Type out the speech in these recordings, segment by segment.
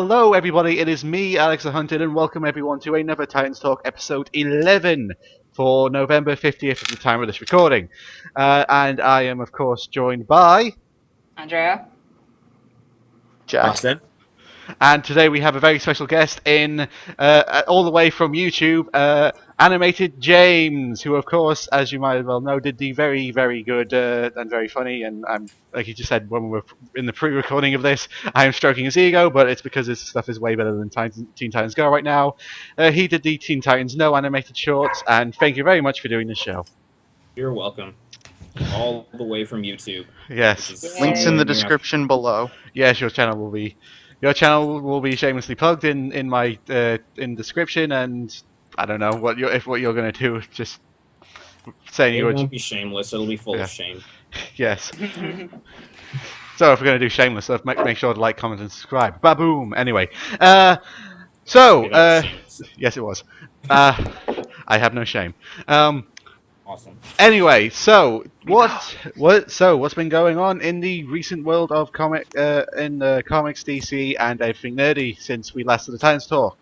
Hello, everybody. It is me, Alex the Hunted, and welcome everyone to another Titans Talk episode 11 for November 50th at the time of this recording. And I am, of course, joined by. Andrea? Jack. Austin. And today we have a very special guest in, all the way from YouTube, AnimatedJames, who, of course, as you might well know, did the very, very good and very funny. And like you just said when we were in the pre-recording of this, I am stroking his ego, but it's because his stuff is way better than Teen Titans Go right now. He did the Teen Titans No animated shorts, and thank you very much for doing this show. You're welcome. All the way from YouTube. Yes. Links in the description below. Yes, your channel will be shamelessly plugged in my in description, and I don't know what you're gonna do. Just saying It you won't be shameless. It'll be full of shame. Yes. So if we're gonna do shameless stuff, make sure to like, comment, and subscribe. Baboom. Anyway, yes, it was. I have no shame. Awesome. Anyway, what's been going on in the recent world of comics, DC, and everything nerdy since we last did the Titans Talk?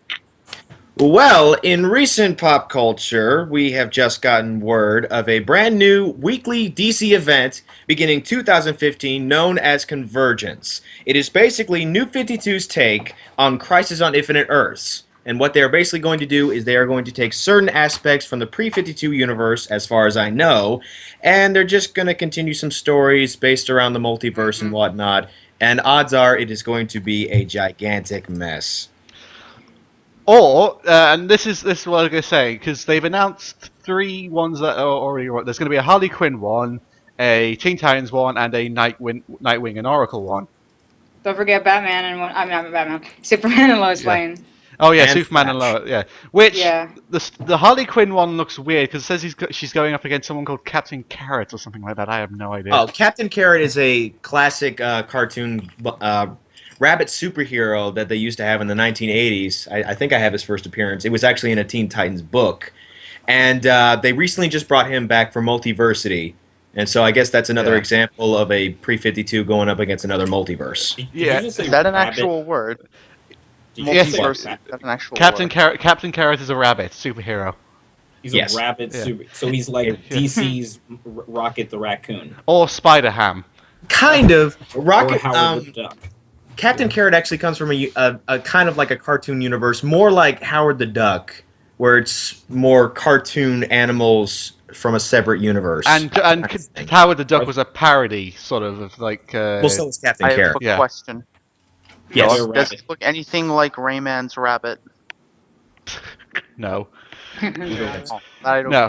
Well, in recent pop culture, we have just gotten word of a brand new weekly DC event beginning 2015 known as Convergence. It is basically New 52's take on Crisis on Infinite Earths. And what they are basically going to do is they are going to take certain aspects from the pre-52 universe, as far as I know, and they're just going to continue some stories based around the multiverse and whatnot. And odds are it is going to be a gigantic mess. Or, and this is what I was going to say, because they've announced 3 ones that are already. There's going to be a Harley Quinn one, a Teen Titans one, and a Nightwing and Oracle one. Don't forget Batman and not Batman. Superman and Lois Lane. Oh yeah, And Superman Flash. and Lois. Yeah, which Yeah. the Harley Quinn one looks weird because it says she's going up against someone called Captain Carrot or something like that. I have no idea. Oh, Captain Carrot is a classic cartoon rabbit superhero that they used to have in the 1980s. I think I have his first appearance. It was actually in a Teen Titans book. And they recently just brought him back for Multiversity. And so I guess that's another Yeah. example of a pre-52 going up against another multiverse. Did Yeah. you just say Is that an rabbit? actual word? Did you Yes, say Multiverse. rabbit? That's an actual Captain word. Carrot is a rabbit superhero, He's Yes. a rabbit Yeah. super. So he's like DC's Rocket the Raccoon. or Spider Ham. Kind of. Or Rocket. Howard the Duck. Captain Carrot actually comes from a kind of like a cartoon universe, more like Howard the Duck, where it's more cartoon animals from a separate universe. And thing. Howard the Duck was a parody, sort of like. Well, so is Captain I have Carrot. a Yeah. question. Yes. They're Does rabbit. it look anything like Rayman's rabbit? No. Oh, I don't No.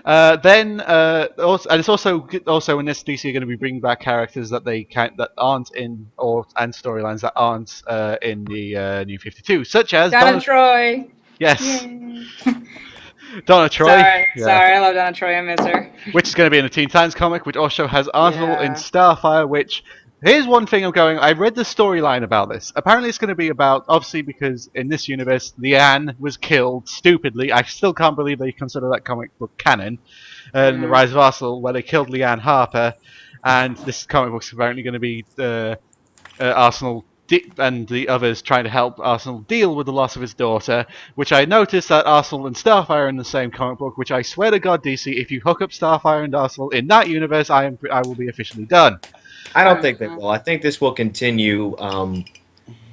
care. Then also, and it's also in this DC are going to be bringing back characters that that aren't in and storylines that aren't in the New 52, such as Donna Troy. Yes, Yay. Donna Troy. Sorry, Yeah. sorry, I love Donna Troy. I miss her. Which is going to be in the Teen Titans comic, which also has Arsenal in Yeah. Starfire. Which here's one thing I'm going. I read the storyline about this. Apparently, it's going to be about obviously because in this universe, Leanne was killed stupidly. I still can't believe they consider that comic book canon. In the Rise of Arsenal, where they killed Leanne Harper, and this comic book's apparently going to be Arsenal and the others trying to help Arsenal deal with the loss of his daughter, which I noticed that Arsenal and Starfire are in the same comic book, which I swear to God, DC, if you hook up Starfire and Arsenal in that universe, I will be officially done. I don't think they will. I think this will continue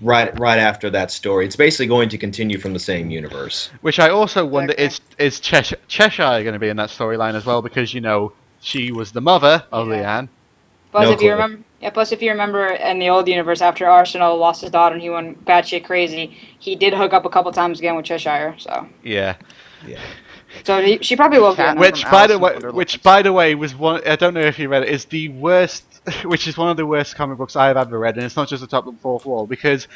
right after that story. It's basically going to continue from the same universe. Which I also wonder, Exactly. is Cheshire going to be in that storyline as well, because, you know, she was the mother of Yeah. Leanne. Plus, No if you clue. remember, plus if you remember in the old universe, after Arsenal lost his daughter and he went batshit crazy, he did hook up a couple times again with Cheshire. Yeah. She probably will be. Cat- in Which, From by the Alice in way, Wonderland. was one. I don't know if you read it. Is the worst, which is one of the worst comic books I have ever read, and it's not just the top of the fourth wall because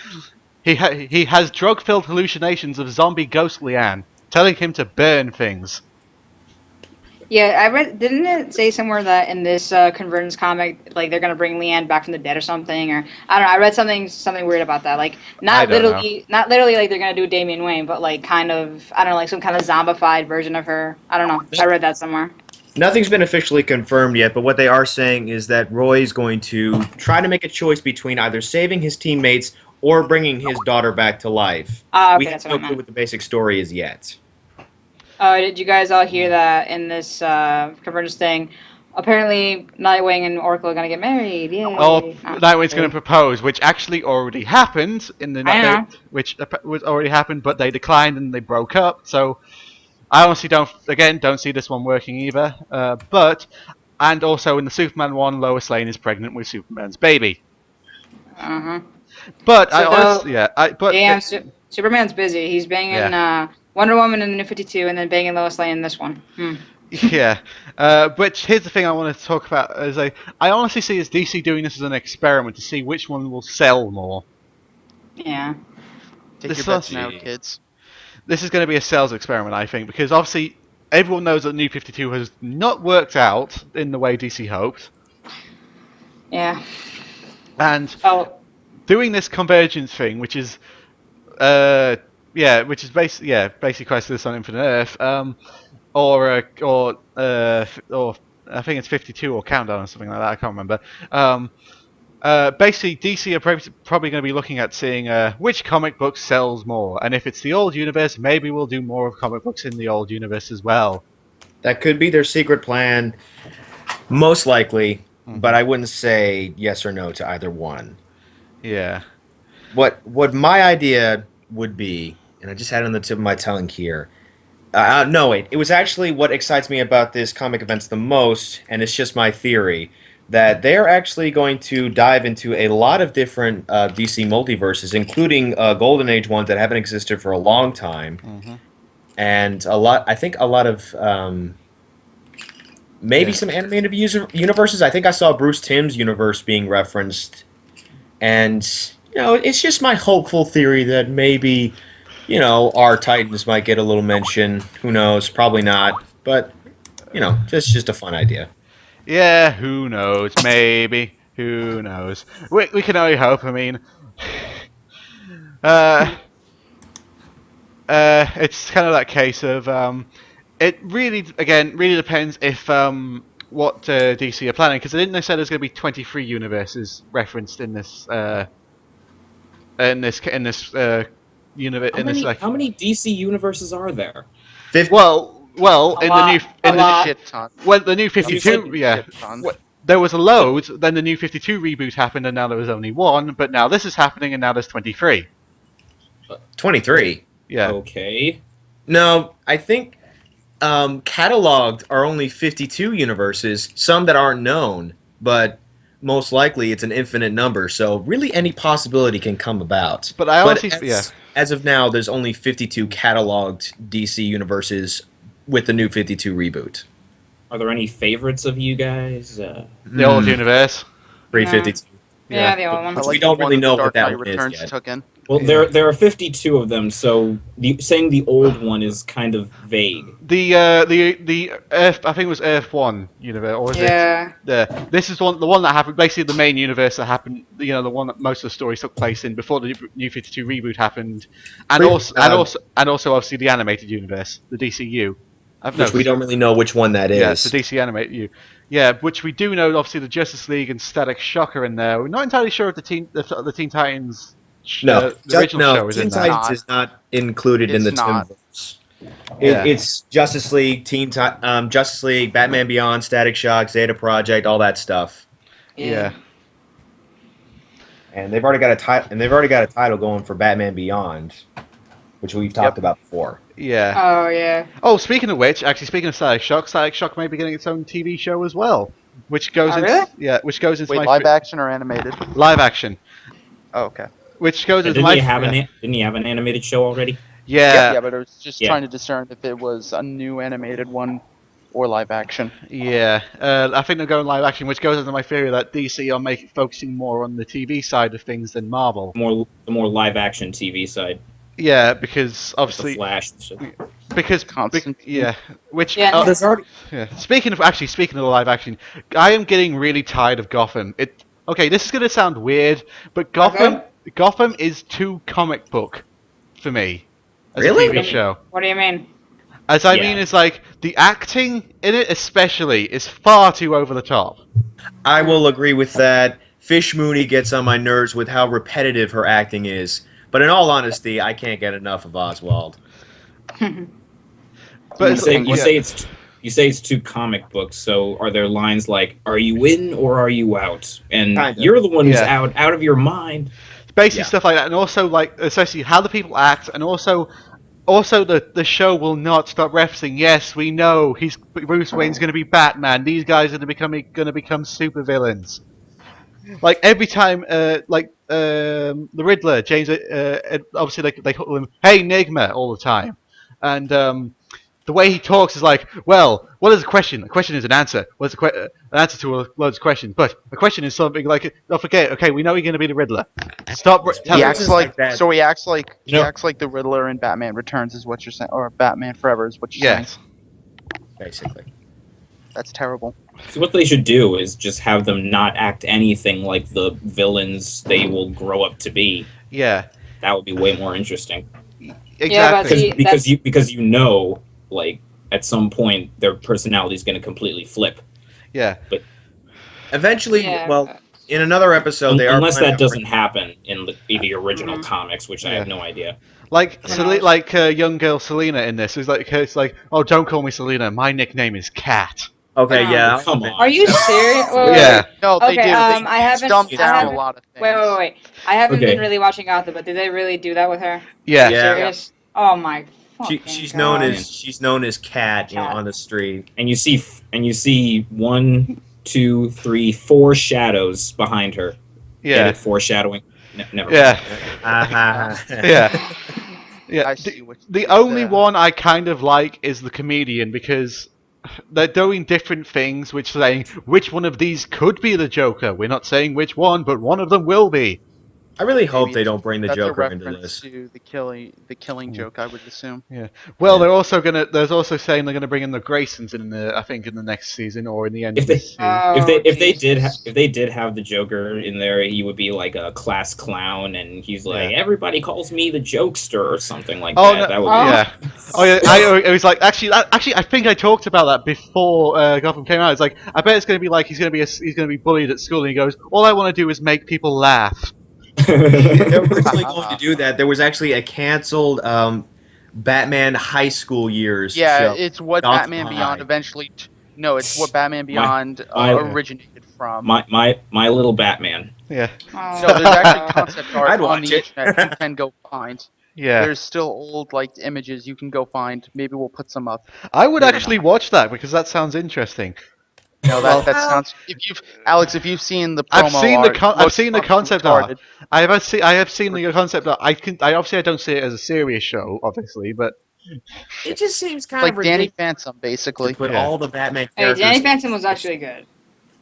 he has drug-filled hallucinations of zombie ghost Leanne telling him to burn things. Yeah, I read. Didn't it say somewhere that in this Convergence comic, like they're gonna bring Leanne back from the dead or something? Or I don't know. I read something weird about that. Like I don't not literally like they're gonna do Damian Wayne, but like kind of I don't know, like some kind of zombified version of her. I don't know. I read that somewhere. Nothing's been officially confirmed yet, but what they are saying is that Roy's going to try to make a choice between either saving his teammates or bringing his daughter back to life. Ah, We okay, have that's what no I clue meant. what the basic story is yet. Did you guys all hear that in this Convergence thing? Apparently, Nightwing and Oracle are gonna get married. Yay! Oh, Not Nightwing's going really. to propose, which actually already happened in the I know. which was already happened, but they declined and they broke up. So I honestly don't see this one working either. And also in the Superman one, Lois Lane is pregnant with Superman's baby. Uh huh. But I So, honestly, yeah, I but damn, Superman's busy. He's banging yeah. Wonder Woman in the New 52 and then banging Lois Lane in this one. Hmm. Yeah, but here's the thing I want to talk about is I honestly see as DC doing this as an experiment to see which one will sell more. Yeah. Take your This bets was, now, Gee. kids. this is going to be a sales experiment, I think, because obviously everyone knows that New 52 has not worked out in the way DC hoped, Yeah. and Oh, doing this convergence thing, which is uh which is basically Crisis on Infinite Earth, or I think it's 52 or Countdown or something like that. I can't remember. Basically, DC are probably going to be looking at seeing which comic book sells more, and if it's the old universe, maybe we'll do more of comic books in the old universe as well. That could be their secret plan, most likely, but Hmm. I wouldn't say yes or no to either one. Yeah. What my idea would be, and I just had it on the tip of my tongue here. No, wait. It was actually what excites me about this comic events the most, and it's just my theory that they're actually going to dive into a lot of different DC multiverses, including Golden Age ones that haven't existed for a long time, Hmm. and a lot. I think a lot of maybe Yeah. some animated universes. I think I saw Bruce Timm's universe being referenced, and it's just my hopeful theory that maybe our Titans might get a little mention. Who knows? Probably not, but just a fun idea. Yeah. Who knows? Maybe. Who knows? We can only hope. I mean, uh, it's kind of that case of it really again really depends if what DC are planning, because I didn't know said there's going to be 23 universes referenced in this universe How in this many like how many DC universes are there? Fifth, well a in the new lot. A in A the lot. shit ton. well the new You said 52 yeah Shit ton. there was a so load, then the new 52 reboot happened and now there was only one, but now this is happening and now there's 23. 23. Yeah. okay. No, I think cataloged are only 52 universes, some that aren't known, but most likely it's an infinite number, so really any possibility can come about. But I But honestly yeah. as of now, there's only 52 cataloged DC universes with the new 52 reboot. Are there any favorites of you guys? The old Hmm, universe. 352. Yeah, Yeah. the old I one. Which we like the don't one really that the know what Dark that Knight one is Returns yet. took in. Well, Yeah. there are 52 of them, so saying the old one is kind of vague. The Earth, I think it was Earth One universe, or was it Yeah. this is the one that happened, basically the main universe that happened, the one that most of the story took place in before the New 52 reboot happened, and Pre- uh, also obviously the animated universe, the DCU. No, which we don't really know which one that yeah, the is. DC animated U. Yeah, which we do know obviously the Justice League and Static Shock are in there. We're not entirely sure if the Teen Titans No, the original no, show is in Teen It's there. Titans not. is not included in It's the not. Timverse. Yeah. It's Justice League, Justice League, Batman Beyond, Static Shock, Zeta Project, all that stuff. Yeah. Yeah. And they've already got a title, and they've already got a title going for Batman Beyond, which we've talked Yep. about before. Yeah. Oh yeah. Oh, speaking of which, actually, speaking of Static Shock may be getting its own TV show as well, which goes Oh into really? which goes into Wait, my live action or animated? live action, Oh, okay. which goes into Didn't my you have didn't you have an animated show already? yeah Yeah, but I was just Yeah. trying to discern if it was a new animated one or live action. yeah. I think they're going live action, which goes into my theory that DC are focusing more on the TV side of things than Marvel. The more live action TV side, Yeah, because like the obviously Flash. And shit. Constantine. yeah, which Yeah. There's already yeah. Speaking of the live action, I am getting really tired of Gotham. Okay, this is gonna sound weird, but Gotham is too comic book for me as a Really? TV show. What do you mean? As I Yeah. mean, it's like the acting in it, especially, is far too over the top. I will agree with that. Fish Mooney gets on my nerves with how repetitive her acting is. But in all honesty, I can't get enough of Oswald. But You it's, say thing you with- say it's you say it's two comic books. So are there lines like "Are you in or are you out?" And Kinda. you're the one who's Yeah. out of your mind. basically Yeah. stuff like that, and also like especially how the people act, and also the show will not stop referencing. Yes, we know Bruce Wayne's going to be Batman. These guys are going to become supervillains. Like every time, the Riddler, James, obviously they call him "Hey Enigma" all the time, and the way he talks is like, well, what is a question? A question is an answer. What's an answer to loads of questions? But a question is something like, don't forget. Okay, we know you're going to be the Riddler. Stop. Yeah, He it's acts just like like that. so. He acts like You know- the Riddler in Batman Returns is what you're saying, or Batman Forever is what you're saying. Yes. Basically. That's terrible. So what they should do is just have them not act anything like the villains they will grow up to be. Yeah. That would be way more interesting. Exactly. See, Because you know, like at some point their personality is going to completely flip. Yeah. Eventually, Yeah, well, but- in another episode, they are Unless planning that on doesn't happen in the original Mhm. comics, which I have no idea. Like Who knows? young girl Selena in this is like it's like, oh, don't call me Selena. My nickname is Cat. Okay, yeah. Oh, come on. Are you serious? Yeah. No, they Okay, do. I haven't. Dumbed I down a haven't. lot of things. Wait. I haven't Okay. been really watching Gotham, but did they really do that with her? Yeah. Are you Yeah. serious? Oh my fucking She's god. known as Cat, Cat. on the street. And you see 1, 2, 3, 4 shadows behind her. Get Yeah. it? Foreshadowing. Never mind. Yeah. Ah, Yeah. Yeah. I see what you The did only there. one I kind of like is the comedian because they're doing different things, which saying which one of these could be the Joker. We're not saying which one, but one of them will be. I really hope Maybe they don't bring the that's Joker a into reference this. to the killing joke, I would assume. Well, Yeah. they're also gonna. There's also saying they're gonna bring in the Graysons in the. I think in the next season or in the end If of they- this season. If they did have the Joker in there, he would be like a class clown, and he's like, Yeah. everybody calls me the Jokester or something like Oh, that. no, That would yeah. Oh yeah, it was like actually, I think I talked about that before Gotham came out. It's like I bet it's going to be like he's going to be bullied at school, and he goes, "All I want to do is make people laugh." They were be. originally going to do that. There was actually a canceled Batman High School Years Yeah, show. it's what Gotham Batman High. Beyond eventually. No, it's what Batman Beyond my- originated from. my little Batman. Yeah, No, there's actually concept art I'd on watch the it. internet you can go find. yeah. There's still old images you can go find. Maybe we'll put some up. I would Maybe actually not. watch that because that sounds interesting. No, Well- that sounds. Alex, if you've seen the promo I've seen art, I've seen the looks concept retarded. art. I have seen the concept art. I obviously don't see it as a serious show, obviously, but It just seems kind Like of Danny ridiculous Phantom, basically. to put Yeah. all the Batman Hey, characters. Danny Phantom was actually good.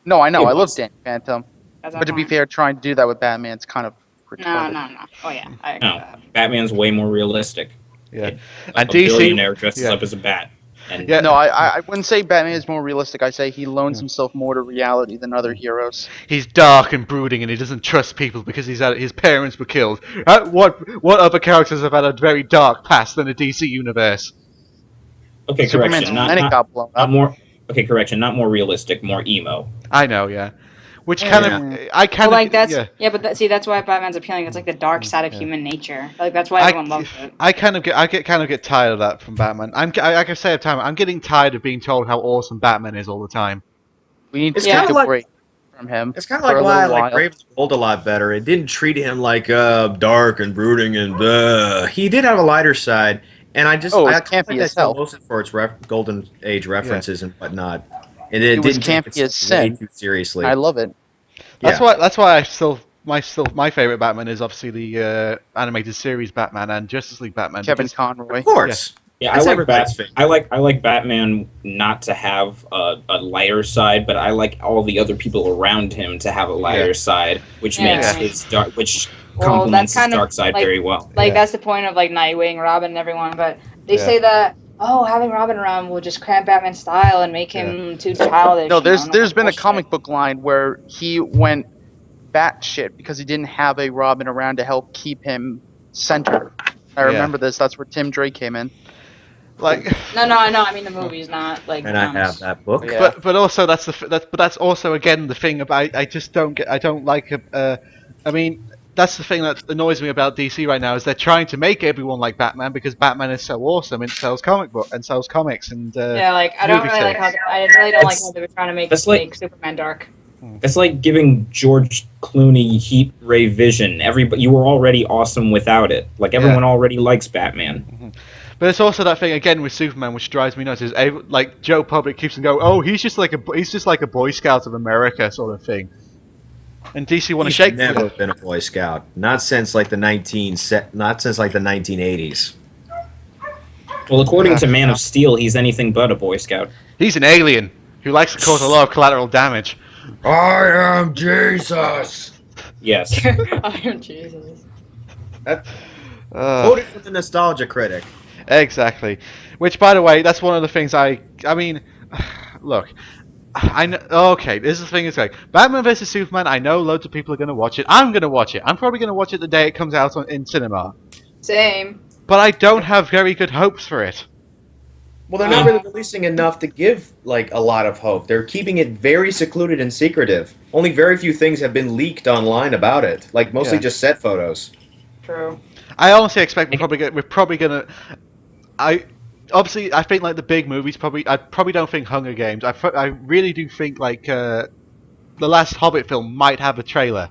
No, I know. It I love was. Danny Phantom. That's But to be fine. fair, trying to do that with Batman's kind of No. retarded. Oh yeah, I agree No, with that. Batman's way more realistic. yeah. A And DC billionaire dresses yeah. up as a bat. And Yeah. No, I wouldn't say Batman is more realistic. I say he loans himself more to reality than other heroes. He's dark and brooding, and he doesn't trust people because his parents were killed. What other characters have had a very dark past than the DC universe? okay, Superman's correction, not, planet not, got blown not up. more. Okay, correction, not more realistic, more emo. I know, yeah. Which Yeah. kind of I kind Well, of like that's yeah. but that's why Batman's appealing. It's like the dark side of Yeah. human nature. Like that's why everyone loves it. I kind of get tired of that from Batman. Like I say at time, I'm getting tired of being told how awesome Batman is all the time. We need It's to kinda take a like- break from him. It's kind for of a like why I little like while. Brave the Bold a lot better. It didn't treat him like dark and brooding and he did have a lighter side, and I Oh, it's like campy that as show hell. mostly for its Golden Age references and whatnot. And It it was didn't take campy as itself way sin. too seriously. I love it. That's Yeah. why my favorite Batman is obviously the animated series Batman and Justice League Batman. Kevin because- Conroy. Of course. Yeah, That's I like everybody's favorite. I like Batman not to have a lighter side, but I like all the other people around him to have a lighter Yeah. side, which Yeah. makes his dark, which Well, complements that's his kind of dark side like- very well. Like Yeah. that's the point of like Nightwing, Robin, and everyone. But they Yeah. say that having Robin around will just cramp Batman's style and make him too childish. No, you know, there's and all that been a bullshit. comic book line where he went batshit because he didn't have a Robin around to help keep him centered. I Yeah. remember this. That's where Tim Drake came in. Like, No, I mean the movie's not like And I have comics. that book. Yeah. but also that's also again the thing about I just don't like I mean that's the thing that annoys me about DC right now is they're trying to make everyone like Batman because Batman is so awesome and sells comics and Yeah, like I don't movie really like sales. how I really don't like It's- how they were trying to make that's like- Superman dark. It's like giving George Clooney Heat Ray Vision. Everybody, you were already awesome without it. Like everyone already likes Batman. But it's also that thing again with Superman, which drives me nuts. Is like Joe Public keeps on going, "Oh, he's just like a Boy Scout of America sort of thing," and DC want to He's shake. never been a Boy Scout. Not since like the 1980s. Well, according to Man of Steel, he's anything but a Boy Scout. He's an alien who likes to cause a lot of collateral damage. I am Jesus. Yes. Oh Jesus. Quoted from the Nostalgia Critic. Exactly. Which, by the way, that's one of the things I mean, look, I know. Okay, this is the thing. It's like Batman vs Superman. I know loads of people are going to watch it. I'm going to watch it. I'm probably going to watch it the day it comes out in cinema. Same. But I don't have very good hopes for it. Well, they're not really releasing enough to give like a lot of hope. They're keeping it very secluded and secretive. Only very few things have been leaked online about it. Like mostly Yeah. just set photos. True. I honestly expect we're probably gonna. I think like the big movies I probably don't think Hunger Games. I really do think like the last Hobbit film might have a trailer.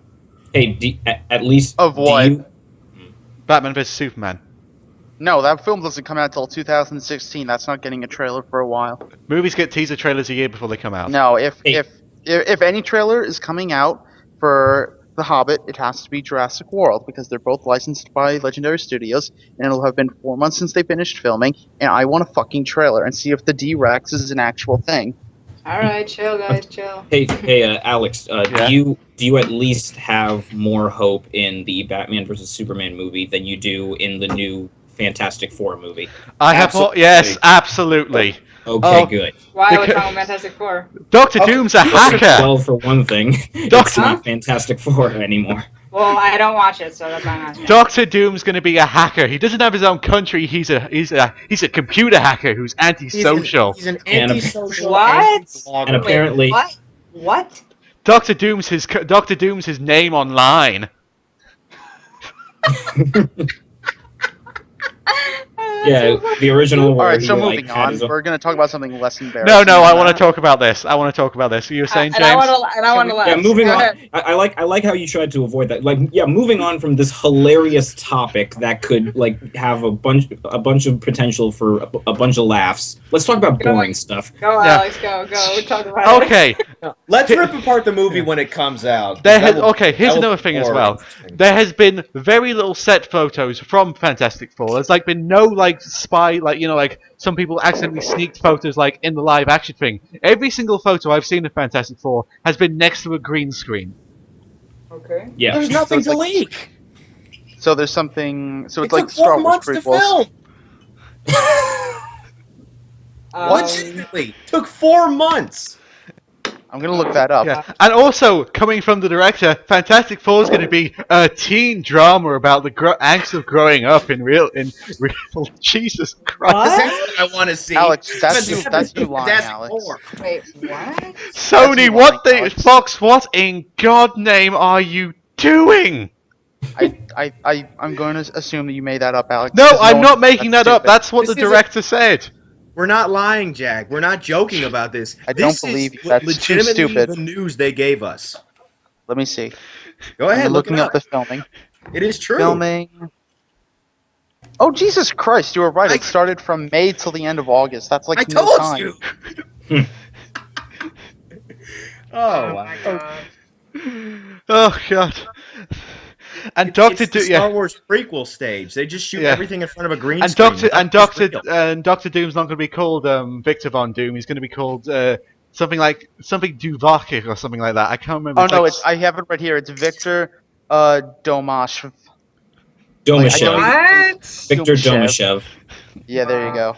Hey, at least Of what? Do you, Batman vs Superman. No, that film doesn't come out until 2016. That's not getting a trailer for a while. Movies get teaser trailers a year before they come out. No, if Hey. if any trailer is coming out for The Hobbit, it has to be Jurassic World because they're both licensed by Legendary Studios, and it'll have been 4 months since they finished filming. And I want a fucking trailer and see if the D-Rex is an actual thing. All right, chill, guys, chill. hey, Alex, Yeah? do you at least have more hope in the Batman versus Superman movie than you do in the new Fantastic Four movie? I have more. Absolutely. Yes, absolutely. Okay, Oh. good. Why are we Because- talking about Fantastic Four? Doctor Okay. Doom's a Fantastic hacker. 12 for one thing. It's Doctor- not Fantastic Four anymore. Well, I don't watch it, so that's why I'm asking. Doctor Doom's going to be a hacker. He doesn't have his own country. He's a computer hacker who's antisocial. He's an And- antisocial What? anti-blogger. And apparently, What? What? Doctor Doom's his name online. yeah, the original All where right, he so like moving had on, his own- we're going to talk about something less embarrassing. No, I than want to that. talk about this. You were saying, And I James? want to laugh. Yeah, moving Go on. ahead. I like how you tried to avoid that. Like, yeah, moving on from this hilarious topic that could like have a bunch of potential for a bunch of laughs. Let's talk about Go boring on. stuff. Go, Yeah. Alex, go. We're talking about it. Okay, Let's rip apart the movie when it comes out. here's That will another be thing as more well. interesting. There has been very little set photos from Fantastic Four. There's like been no like spy, like like some people accidentally sneaked photos like in the live action thing. Every single photo I've seen of Fantastic Four has been next to a green screen. Okay. Yeah. There's nothing So to it's like- leak. So there's something. So it's It like took Star 4 Wars months to prequels. film. Um, Legitimately, took 4 months. I'm gonna look that up. Yeah, and also coming from the director, Fantastic Four is going to be a teen drama about the angst of growing up in real. Jesus Christ, That's what I want to see. Alex, that's you. Fantastic That's you lying, Fantastic Alex. Four. Wait, what? Sony, you what lying, the Alex. Fox? What in God name are you doing? I'm going to assume that you made that up, Alex. No, 'cause I'm one- not making that up. stupid. That's what This the is a- director said. We're not lying, Jack. We're not joking about this. I don't This believe is you. That's too legitimately stupid. the news they gave us. Let me see. Go ahead, I'm look it looking up. up the filming. It is true. Filming. Oh Jesus Christ! You were right. It started from May till the end of August. That's like I no told time. you. Oh wow. Oh God. And It's Doctor the Doom, Star yeah, Wars prequel stage. They just shoot Yeah. everything in front of a green and screen. Doctor Doom's not going to be called Victor Von Doom. He's going to be called something Duvakis or something like that. I can't remember. Oh no, like, it's I have it right here. It's Victor Domash. Domashev. What? Victor Domashev. Domashev. Yeah, there you go.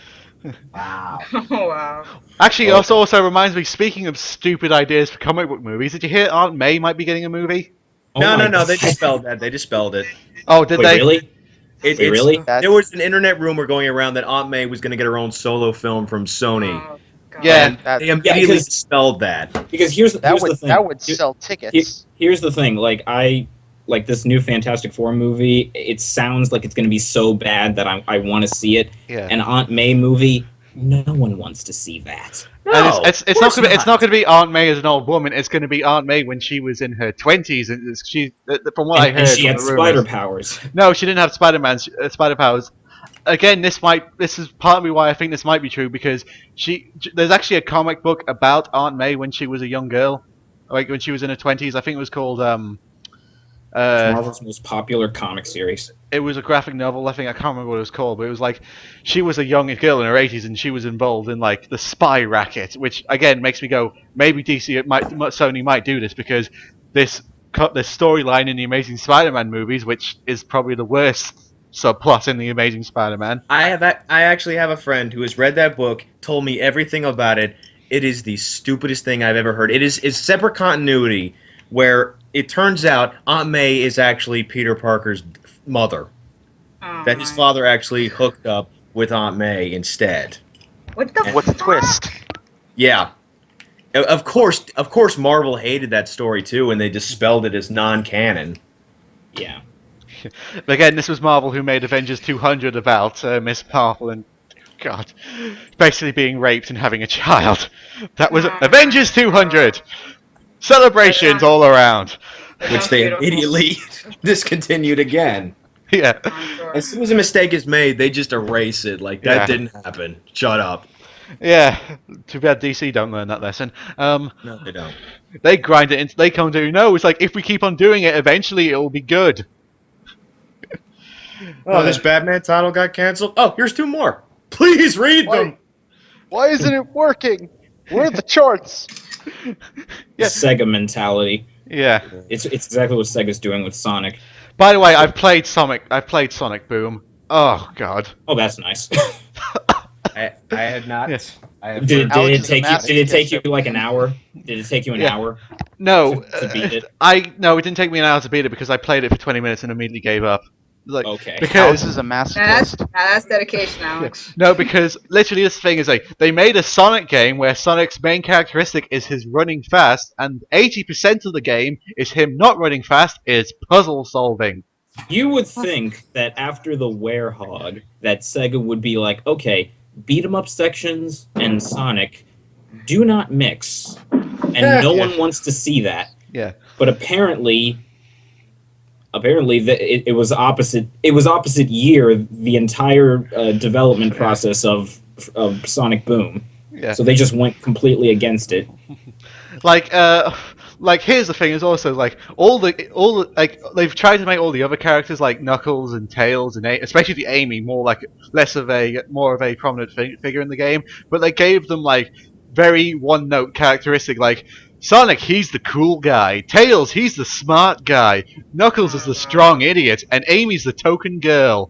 Wow. Oh wow. Actually, it Oh. also reminds me. Speaking of stupid ideas for comic book movies, did you hear Aunt May might be getting a movie? Oh No, my no, no. They God. just spelled that. They just spelled it. Oh, did Wait, they? really? It, Wait, it's really? That there was an internet rumor going around that Aunt May was going to get her own solo film from Sony, Oh, God. Yeah. and that they immediately because- dispelled that. Because here's that the would thing. that would sell tickets. Here's the thing. Like this new Fantastic Four movie. It sounds like it's going to be so bad that I want to see it. Yeah. An Aunt May movie. No one wants to see that. And No, it's not gonna be Aunt May as an old woman. It's gonna be Aunt May when she was in her 20s, and she, from what I heard, And she from had the spider rumors. powers. No, she didn't have spider powers. Again, this is partly why I think this might be true, because there's actually a comic book about Aunt May when she was a young girl, like when she was in her 20s. I think it was called It's Marvel's most popular comic series. it was a graphic novel. I can't remember what it was called, but it was like she was a young girl in her 80s and she was involved in like the spy racket, which again makes me go, maybe Sony might do this, because this storyline in the Amazing Spider-Man movies, which is probably the worst subplot in the Amazing Spider-Man. I actually have a friend who has read that book, told me everything about it. It is the stupidest thing I've ever heard. It's separate continuity where it turns out Aunt May is actually Peter Parker's mother. Oh, That his my- father actually hooked up with Aunt May instead. What the What's the fuck? twist? Yeah. Of course Marvel hated that story too, and they dispelled it as non-canon. Yeah. But again, this was Marvel who made Avengers 200 about Miss Marvel and God, basically being raped and having a child. That was Avengers 200. Celebrations all around. Which they immediately discontinued again. Yeah. As soon as a mistake is made, they just erase it. Like, that Yeah. didn't happen. Shut up. Yeah. Too bad DC don't learn that lesson. No, they don't. They grind it into. They come to no. It's like if we keep on doing it, eventually it will be good. Oh, this Batman title got canceled? Oh, here's two more. Please read them! Why isn't it working? Where are the charts? Yeah. Sega mentality. Yeah. It's exactly what Sega's doing with Sonic. By the way, I've played Sonic Boom. Oh God. Oh, that's nice. I had not. Yes. I have Did Alex it is a take you? master Did it take you kisser. like an hour? Did it take you an Yeah. hour? No. To beat it? No, it didn't take me an hour to beat it because I played it for 20 minutes and immediately gave up. Like, Okay. Alex Because is a Now masochist. that's dedication, Alex. no, because literally this thing is like they made a Sonic game where Sonic's main characteristic is his running fast, and 80% of the game is him not running fast, is puzzle solving. You would think that after the Werehog, that Sega would be like, okay, beat 'em up sections and Sonic do not mix, and no Yeah. one wants to see that. Yeah. But apparently, it was opposite. It was opposite year the entire development process of Sonic Boom. Yeah. So they just went completely against it. Like here's the thing is also like all the like they've tried to make all the other characters like Knuckles and Tails and especially the Amy more of a prominent figure in the game, but they gave them like very one note characteristic, like Sonic he's the cool guy, Tails he's the smart guy, Knuckles is the strong idiot, and Amy's the token girl.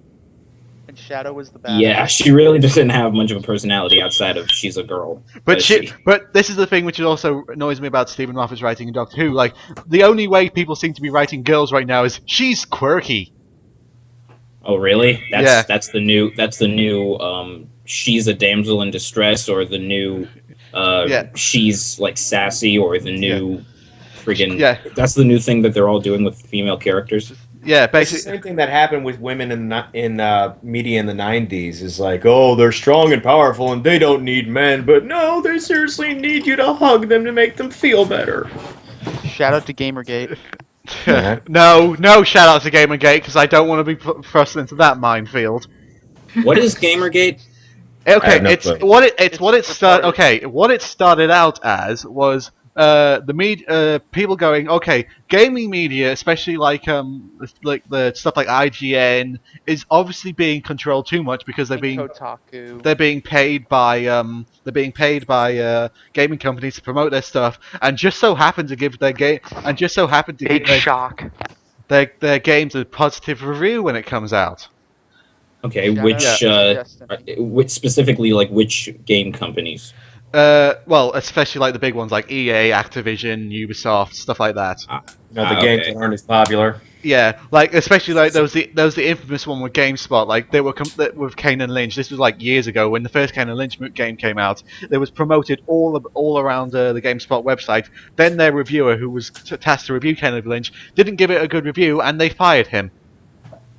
And Shadow was the bad. Yeah, she really doesn't have much of a personality outside of she's a girl. But does but this is the thing which also annoys me about Stephen Moffat's writing in Doctor Who. Like the only way people seem to be writing girls right now is she's quirky. Oh, really? Yeah. That's the new. She's a damsel in distress, or the new. Yeah. She's like sassy, or the new. Friggin' Yeah. That's the new thing that they're all doing with female characters. Yeah, It's the basically. same thing that happened with women in media in the 90s. Is like, oh, they're strong and powerful and they don't need men. But no, they seriously need you to hug them to make them feel better. Shout out to Gamergate. No, shout out to Gamergate because I don't want to be thrust into that minefield. What is Gamergate? I Okay, have no it's clue. what it started. Okay, what it started out as was people going, okay, gaming media, especially like the stuff like IGN, is obviously being controlled too much because they're being Kotaku. paid by gaming companies to promote their stuff, and just so happen to give their game and just so happen to Big give shock. their games a positive review when it comes out. Okay, Shout which out to Destiny. which specifically like which game companies? Well, especially like the big ones like EA, Activision, Ubisoft, stuff like that. No, the games Okay. that aren't as popular. Yeah, like especially like there was the infamous one with GameSpot. Like they were with Kane and Lynch. This was like years ago when the first Kane and Lynch game came out. It was promoted all around the GameSpot website. Then their reviewer, who was tasked to review Kane and Lynch, didn't give it a good review, and they fired him.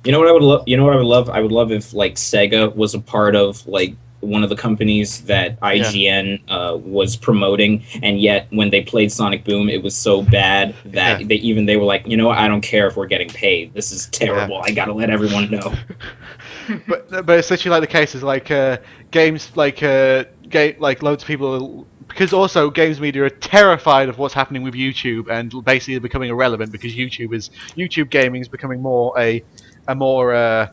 You know what I would love? You know what I would love? I would love if like Sega was a part of like one of the companies that IGN was promoting, and yet when they played Sonic Boom, it was so bad that they were like, you know what? I don't care if we're getting paid. This is terrible. I gotta let everyone know. But it's literally like the case is like games like loads of people, because also games media are terrified of what's happening with YouTube and basically becoming irrelevant because YouTube gaming is becoming more a more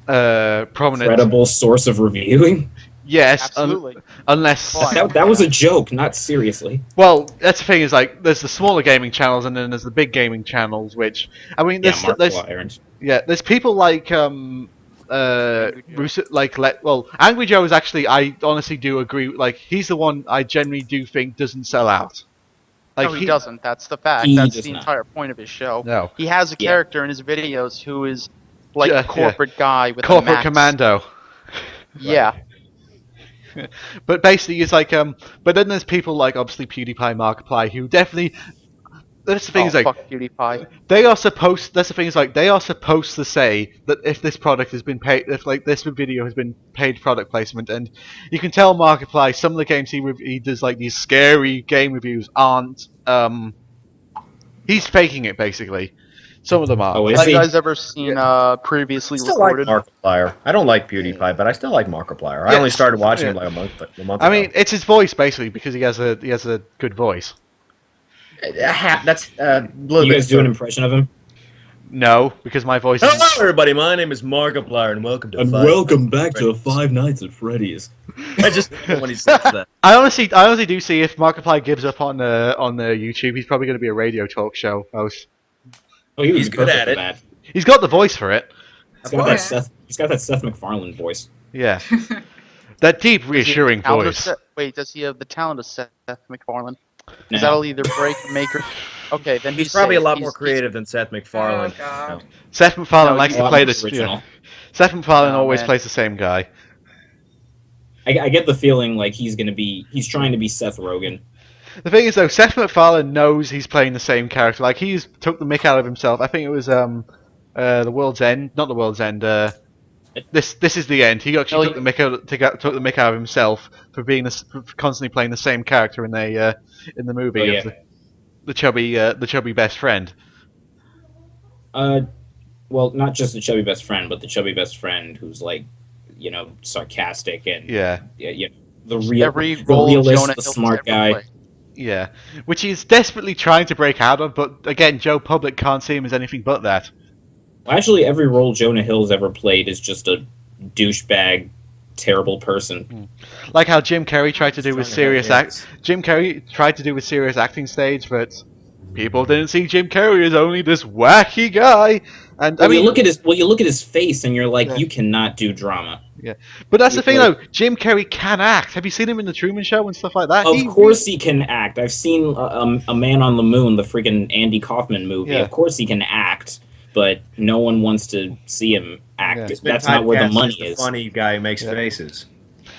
prominent, Credible source of reviewing. yes, Absolutely. unless That was a joke, not seriously. well, that's the thing is like there's the smaller gaming channels and then there's the big gaming channels, which I mean Yeah, there's people like Angry Joe is actually, I honestly do agree, like he's the one I generally do think doesn't sell out. Like No, he doesn't. That's the fact. He That's does the not. entire point of his show. No. He has a Yeah. character in his videos who is like Yeah, a corporate guy with a corporate max. commando. Yeah. But basically, it's like but then there's people like obviously PewDiePie, Markiplier, who definitely. That's the thing Oh, is like fuck PewDiePie. they are supposed. That's the thing is like they are supposed to say that if this product has been paid, if like this video has been paid product placement, and you can tell Markiplier some of the games he does like these scary game reviews aren't. He's faking it basically. Some of them are. Oh, is Have he? you guys ever seen previously I still like recorded? Markiplier. I don't like PewDiePie, but I still like Markiplier. I only started watching him like a month I ago. mean, it's his voice basically because he has a good voice. That's a little You bit. guys do an impression of him? No, because my voice. Hello, everybody. My name is Markiplier, and welcome to back to Five Nights at Freddy's. I just when he says that. I honestly do see if Markiplier gives up on the YouTube, he's probably going to be a radio talk show host. Oh, he was He's good perfect at for it. that. He's got the voice for it. He's got that Seth. He's got that Seth MacFarlane voice. Yeah, that deep, Does he have reassuring the talent of voice. Wait, does he have the talent of Seth MacFarlane? No. Because that'll either break or make her. Okay, then He's probably a safe. lot more creative than Seth MacFarlane. Oh, God. No. Seth MacFarlane No, likes he's to a lot play more this. original. Seth MacFarlane Oh, always man. plays the same guy. I get the feeling like he's trying to be Seth Rogen. The thing is though, Seth MacFarlane knows he's playing the same character. Like he's took the mick out of himself. I think it was the World's End, not the World's End. This is the end. He actually took the mick out of himself for for constantly playing the same character in the movie Oh, yeah. of the chubby best friend. Well, not just the chubby best friend, but the chubby best friend who's like, sarcastic and Yeah, the Every the role realist, Jonah the Hill's smart ever guy. played. yeah. Which he's desperately trying to break out of, but again, Joe Public can't see him as anything but that. Well, actually, every role Jonah Hill's ever played is just a douchebag, terrible person. Like how Jim Carrey tried to do with serious Yes. Jim Carrey tried to do with serious acting stage, but people didn't see Jim Carrey as only this wacky guy. And I mean, you look at his face, and you're like, you cannot do drama. but that's the thing like- though. Jim Carrey can act. Have you seen him in the Truman Show and stuff like that? Of course he can act. I've seen a Man on the Moon, the freaking Andy Kaufman movie. Yeah. Of course he can act, but no one wants to see him act. Yeah. That's not where the Typecast money as the is. funny guy who makes faces.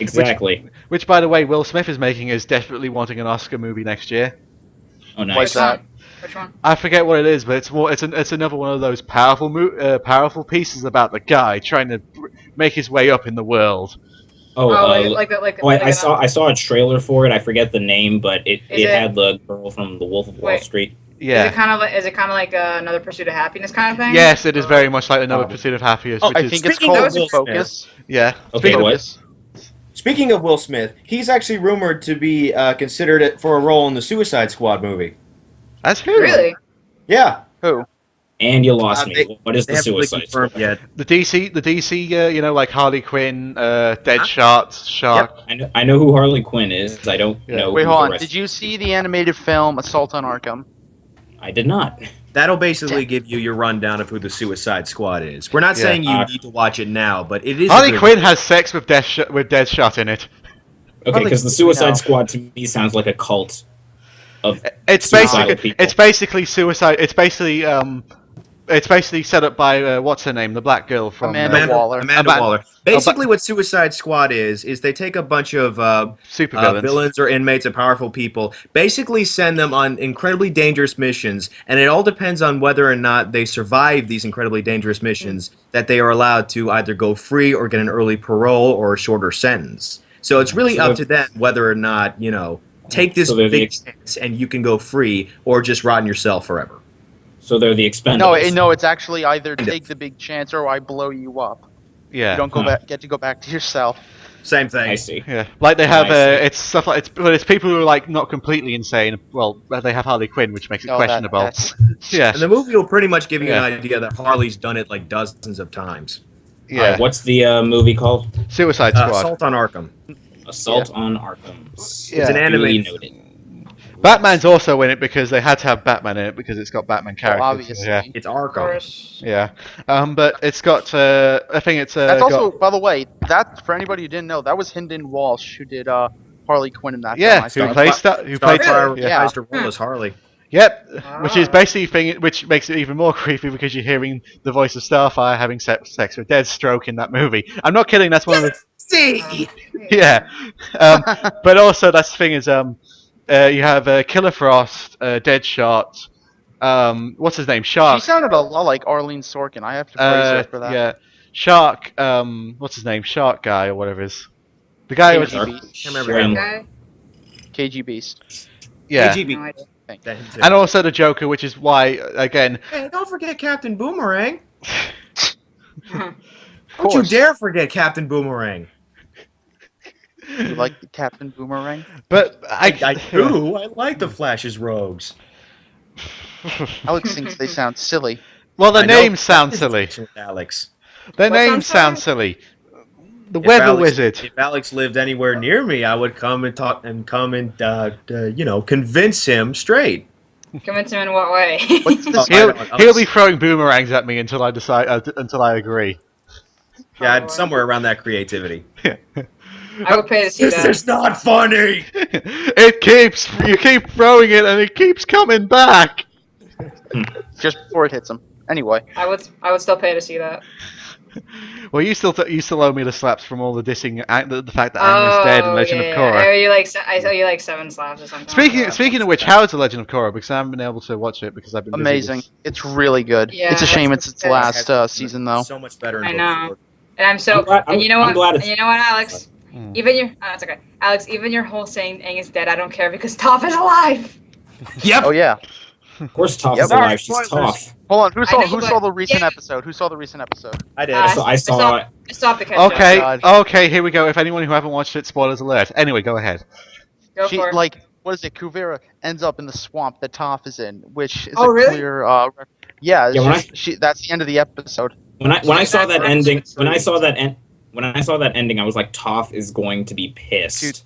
Exactly. Which, by the way, Will Smith is making is desperately wanting an Oscar movie next year. Oh, nice. What's that? Which one? I forget what it is, but it's another one of those powerful pieces about the guy trying to make his way up in the world. Oh, I saw. I saw a trailer for it. I forget the name, but it it- had the girl from The Wolf of Wall Wait. Street. Yeah. Is it kind of like Another Pursuit of Happiness kind of thing? Yes, it is very much like Another Oh. Pursuit of Happiness. Oh, which I is, think it's Speaking called of Will Focus. yeah. Okay, Speaking- what? Focus. Speaking of Will Smith, he's actually rumored to be considered for a role in the Suicide Squad movie. That's who? Really? Yeah. Who? And you lost me. They- What is They the haven't really Suicide confirmed Squad? yet. The DC, like Harley Quinn, Deadshot, Shark. I know who Harley Quinn is. I don't Yeah. know. Wait, who hold the on. rest- Did you see the animated film Assault on Arkham? I did not. That'll basically give you your rundown of who the Suicide Squad is. We're not Yeah. saying you need to watch it now, but it is. Harley a good Quinn has sex with Deadshot in it. Okay, Harley because the Quinn, Suicide no. Squad to me sounds like a cult of It's suicidal basically people. suicide. It's basically It's basically set up by what's her name, the black girl from Amanda Waller. Amanda Ama- Waller. Basically, what Suicide Squad is they take a bunch of supervillains. villains or inmates and powerful people, basically send them on incredibly dangerous missions, and it all depends on whether or not they survive these incredibly dangerous missions that they are allowed to either go free or get an early parole or a shorter sentence. So it's really So up they're- to them whether or not, take this So they're the big chance and you can go free or just rot in your cell forever. So they're the Expendables. No, it's actually either Kind of. take the big chance or I blow you up. Yeah. You don't Huh. get to go back to your cell. Same thing. I see. Yeah, like they have, I see. it's stuff like it's people who are like not completely insane. Well, they have Harley Quinn, which makes it No, questionable. that's Yeah, And the movie will pretty much give you Yeah. an idea that Harley's done it like dozens of times. yeah. All right, what's the movie called? Suicide Squad. Assault on Arkham. Assault on Arkham. Yeah. It's an Duly animated. noted. Batman's also in it because they had to have Batman in it because it's got Batman characters. obviously. Yeah, It's Of Arkham. course. yeah. But it's got. I think it's. That's also, got, by the way, that for anybody who didn't know, that was Hynden Walsh who did Harley Quinn in that yeah. film. Who plays Who played? Starfire Yeah. reprised her role as Harley. Yep. Which is Ah. basically which makes it even more creepy because you're hearing the voice of Starfire having sex with Deathstroke in that movie. I'm not kidding. That's one of the. See. Yeah. But also that's the thing is you have Killer Frost, Deadshot, what's his name? She Shark. sounded a lot like Arlene Sorkin. I have to praise her for that. Yeah. Shark, what's his name? Shark guy or whatever it is. The guy who was KGB. Can't remember Shrimp. him. Okay. KG Beast. yeah. KGB. No idea. That him too. And also the Joker, which is why again Hey, don't forget Captain Boomerang. Of Don't you course. dare forget Captain Boomerang. You like the Captain Boomerang? but I do. I like the Flash's rogues. Alex thinks they sound silly. Well, the I know names sound Flash is silly. fiction with Alex. Their What names sounds sound silly. The If Weather Alex- Wizard. If Alex lived anywhere near me, I would come and talk and convince him straight. Convince him in what way? What's this? He'll be throwing boomerangs at me until I decide until I agree. Yeah, Probably. somewhere around that creativity. I would pay to see This that. is not funny. You keep throwing it and it keeps coming back. Just before it hits him. Anyway, I would still pay to see that. Well, you still owe me the slaps from all the dissing, the fact that Ang is dead in Legend of Korra. I owe you like I owe you like 7 slaps or something. Speaking of which, how is the Legend of Korra? Because I haven't been able to watch it because I've been busy amazing. this- It's really good. Yeah, it's a shame it's its that's- last Has- season though. So much better. In I book know. four. And I'm so I'm glad- and you know I'm what? glad And it's- you know what, Alex? Hmm. Even your it's okay. Alex, even your whole saying Aang is dead, I don't care because Toph is alive. Yep. Oh yeah. Of course, Toph Yep. is alive. She's Spoilers. tough. Hold on. Who I saw know, who but- saw the recent yeah. episode? Who saw the recent episode? I did. Uh, I saw it. I still have to catch Okay, up. God. okay, here we go. If anyone who haven't watched it, spoilers alert. Anyway, go ahead. Go She for it. like what is it? Kuvira ends up in the swamp that Toph is in, which is Oh, a really? clear. Yeah. Yeah, when That's the end of the episode. When I saw that That's ending, right. when I saw that ending, I was like, Toph is going to be pissed. Dude.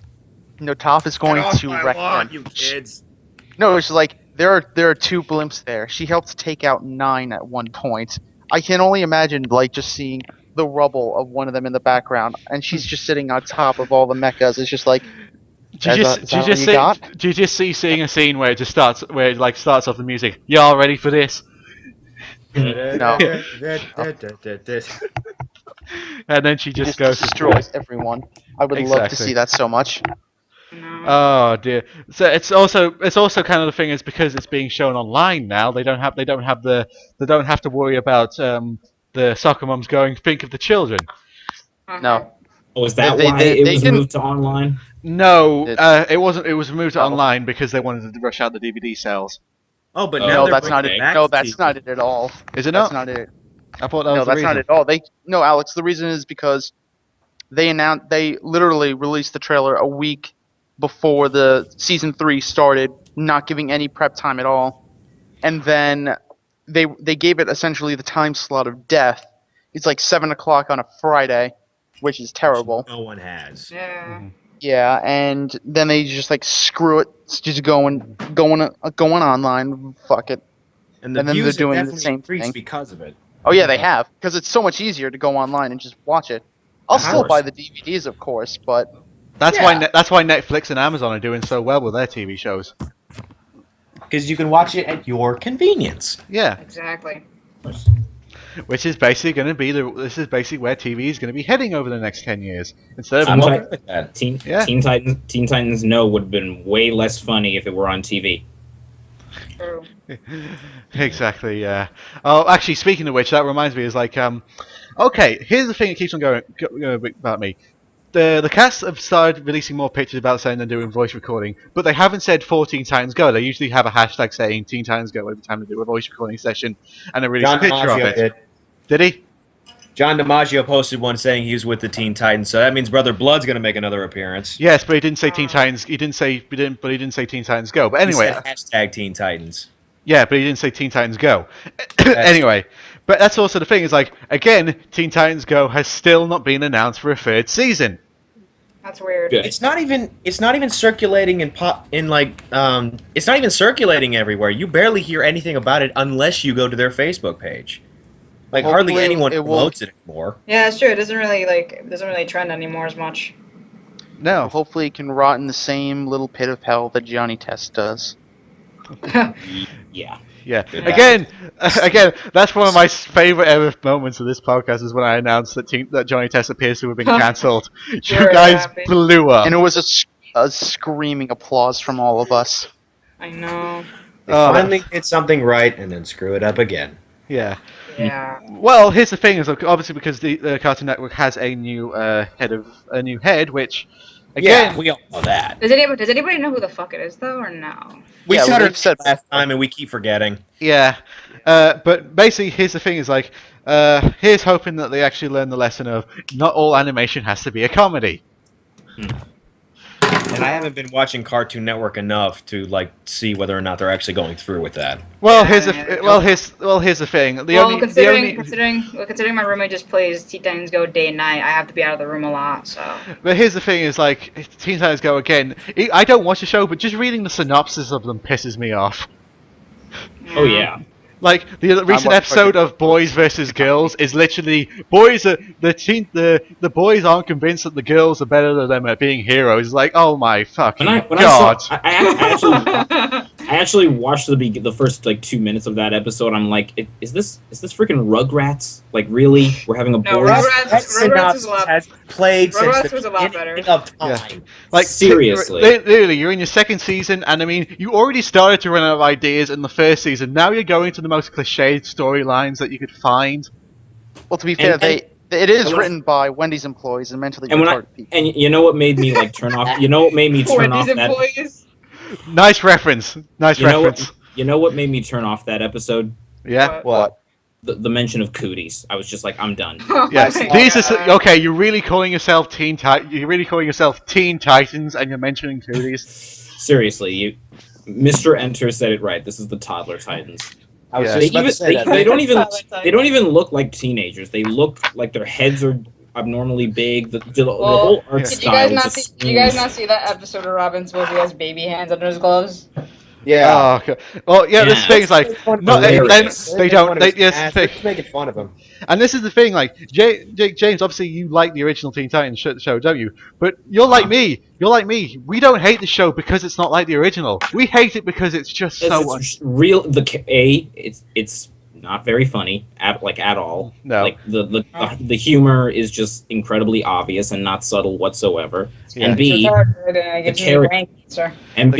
No, Toph is going Get off to my wreck lawn, them. you kids. No, it's like there are 2 blimps there. She helped take out 9 at one point. I can only imagine like just seeing the rubble of one of them in the background, and she's just sitting on top of all the mechas. It's just like, Do you Is just that what you got? do you just see seeing a scene where it just starts starts off the music? Y'all ready for this? No. And then she just just goes destroys everyone. I would love to Exactly. see that so much. No. Oh dear. So it's also kind of the thing is because it's being shown online now. They don't have to worry about the soccer moms going think of the children. No. Oh, is that They- why they- it they was can- moved to online? No, It- it wasn't. It was moved to No. online because they wanted to rush out the DVD sales. Oh, but Oh, now No, they're that's not bringing it. back No, to that's TV. not it at all. Is it That's not? not it. I thought that No, was the that's not reason. it at all. No, Alex. The reason is because they literally released the trailer a week before the season 3 started, not giving any prep time at all, and then they gave it essentially the time slot of death. It's like 7 o'clock on a Friday, which is terrible. No one has. Yeah. Yeah, and then they just like screw it, it's just going online. Fuck it. And the And then views they're have doing the definitely same increased thing. because of it. Oh yeah, they have, because it's so much easier to go online and just watch it. I'll Of still course. buy the DVDs, of course, but That's Yeah. why that's why Netflix and Amazon are doing so well with their TV shows. Because you can watch it at your convenience. Yeah. Exactly. Which is basically going to be this is basically where TV is going to be heading over the next 10 years. Instead of I'm Teen okay Ti- with that. Yeah. Teen Titans No would have been way less funny if it were on TV. True. Exactly, yeah. Oh, actually, speaking of which, that reminds me, is like, okay, here's the thing that keeps on going about me. The cast have started releasing more pictures about saying they're doing voice recording, but they haven't said 14 Titans Go. They usually have a hashtag saying Teen Titans Go every time they do a voice recording session, and they release John a picture of DiMaggio it. did. Did he? John DiMaggio posted one saying he was with the Teen Titans, so that means Brother Blood's going to make another appearance. Yes, but he didn't say Teen Titans. He didn't say but he didn't say Teen Titans Go. But He anyway, said hashtag Teen Titans. yeah, but he didn't say Teen Titans Go. That's Anyway, but that's also the thing. Is like, again, Teen Titans Go has still not been announced for a third season. That's weird. Good. It's not even circulating it's not even circulating everywhere. You barely hear anything about it unless you go to their Facebook page. Like hardly Hopefully anyone it will- promotes it anymore. Yeah, it's true. It doesn't really trend anymore as much. No. Hopefully it can rot in the same little pit of hell that Johnny Test does. Yeah. Yeah. Good Again, that's one of my favorite ever moments of this podcast is when I announced that Johnny Test appears to have been cancelled. You Very guys happy. blew up. And it was a screaming applause from all of us. I know. They Oh, finally did something right and then screw it up again. Yeah. Yeah. Well, here's the thing: is obviously because the Cartoon Network has a new head, which again, Yeah, we all know that. Does anybody know who the fuck it is though, or no? We Yeah, said we've it said last time and we keep forgetting. yeah. But basically, here's the thing: is like, here's hoping that they actually learn the lesson of not all animation has to be a comedy. And I haven't been watching Cartoon Network enough to see whether or not they're actually going through with that. Well, Yeah, here's yeah, here's the thing. Considering my roommate just plays Teen Titans Go day and night, I have to be out of the room a lot. So. But here's the thing: is like Teen Titans Go again. I don't watch the show, but just reading the synopsis of them pisses me off. Oh yeah. Like the recent watching episode of Boys versus Girls is literally the boys aren't convinced that the girls are better than them at being heroes. Like, oh my fucking god! I actually watched the first 2 minutes of that episode. I'm like, is this freaking Rugrats? Like, really? We're having a No, boys? Rugrats was a lot. has played Rugrats since was the a lot beginning better. of time. Yeah. Like Seriously. literally, you're in your second season, and I mean, you already started to run out of ideas in the first season. Now you're going to the most cliched storylines that you could find. Well, to be fair, And- it is and- written by Wendy's employees and mentally And when retarded people. And you know what made me turn off? You know what made me turn off Wendy's that? employees. Nice reference. Nice You know reference. You know what made me turn off that episode? Yeah. What? The mention of cooties. I was just like, I'm done. Yes. Oh my These God. are okay. You're really calling yourself Teen Titans, and you're mentioning cooties. Seriously, Mr. Enter said it right. This is the toddler Titans. I was Yeah. just about to say that. They don't even Toddler they don't even look like teenagers. They look like their heads are abnormally big. The whole art yeah. Did you guys style. not just see? Did you guys screams. not see that episode of Robin supposedly has baby hands under his gloves? Yeah. Oh, okay. Well, yeah. This Yeah. thing is like, no, Hilarious. they don't. Yes, They're just making fun of him. and this is the thing. Like, James, obviously you like the original Teen Titans show, don't you? But you're like me. You're like me. We don't hate the show because it's not like the original. We hate it because it's just so. It's real. It's not very funny at all. No. Like the humor is just incredibly obvious and not subtle whatsoever. Yeah. And B, the character- and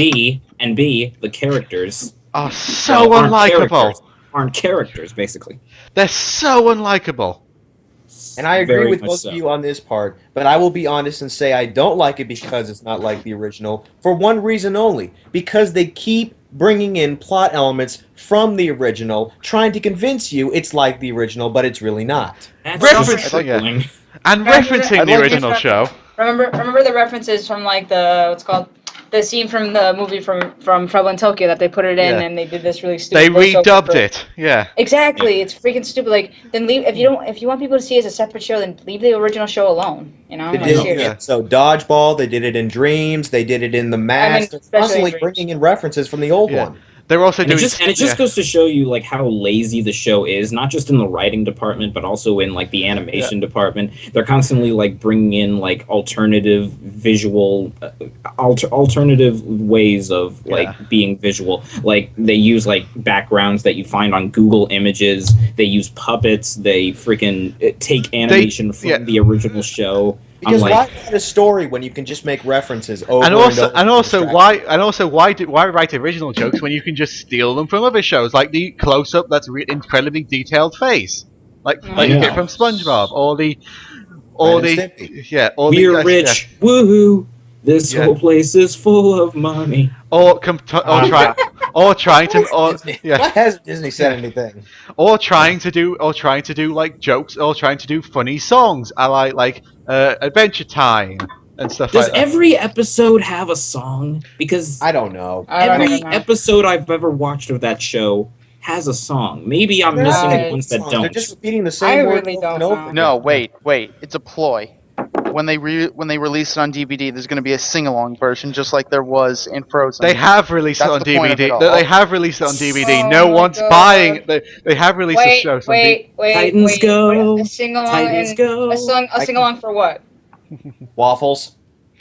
B, the characters Oh, so aren't unlikable. characters, aren't characters basically. They're so unlikable. And I agree Very with much both so. of you on this part, but I will be honest and say I don't like it because it's not like the original, for one reason only. Because they keep bringing in plot elements from the original, trying to convince you it's like the original, but it's really not. That's Reference- just yeah. crippling. And I'd referencing like the to- original show. Remember the references from like the scene from the movie from Trouble in Tokyo that they put it in Yeah. and they did this really stupid. They voiceover redubbed for it. Yeah. Exactly, it's freaking stupid. Like, then leave if you want people to see it as a separate show, then leave the original show alone. You know, They like, did it seriously. yeah. in so Dodgeball, they did it in Dreams, they did it in The Mask. They're especially constantly in Dreams. bringing in references from the old Yeah. one. They're also And it doing just goes to show you like how lazy the show is, not just in the writing department, but also in like the animation department. They're constantly like bringing in like alternative visual, alternative ways of like being visual. Like they use like backgrounds that you find on Google Images. They use puppets. They freaking take animation from the original show. Because like, why write a story when you can just make references over and over? Why write original jokes when you can just steal them from other shows, like the close-up that's incredibly detailed face, like you get from SpongeBob, or the we're rich, woohoo! This whole place is full of money. Why hasn't Disney said anything? Or trying to do like jokes, or trying to do funny songs. I like Adventure Time and stuff Does like that. every episode have a song? Because I don't know. Every episode I've ever watched of that show has a song. Maybe I'm missing ones that don't. They're just repeating the same words over and over again. No, wait. It's a ploy. When they release it on DVD, there's going to be a sing-along version, just like there was in Frozen. They have released it on DVD. They have released it on DVD. Oh No my one's God. buying it. They have released the show. Titans go. A sing-along. Titans go. A sing-along for what? Waffles.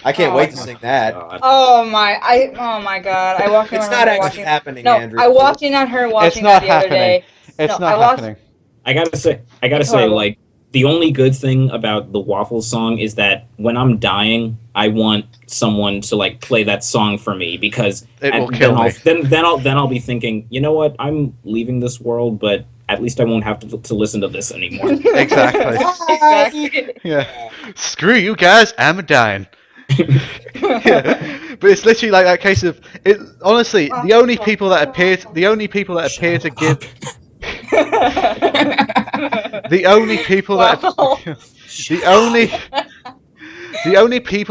I can't wait to sing that. Oh my God! I walked in. It's not actually happening, No, Andrew. I walked in on her watching not that the other day. It's not happening. I gotta say, like, the only good thing about the Waffles song is that when I'm dying, I want someone to like play that song for me, because it will kill me. Then I'll be thinking, you know what? I'm leaving this world, but at least I won't have to listen to this anymore. Exactly. Yeah. Screw you guys, I'm dying. But it's literally like that case of it. Honestly, the only people that appear to give the only people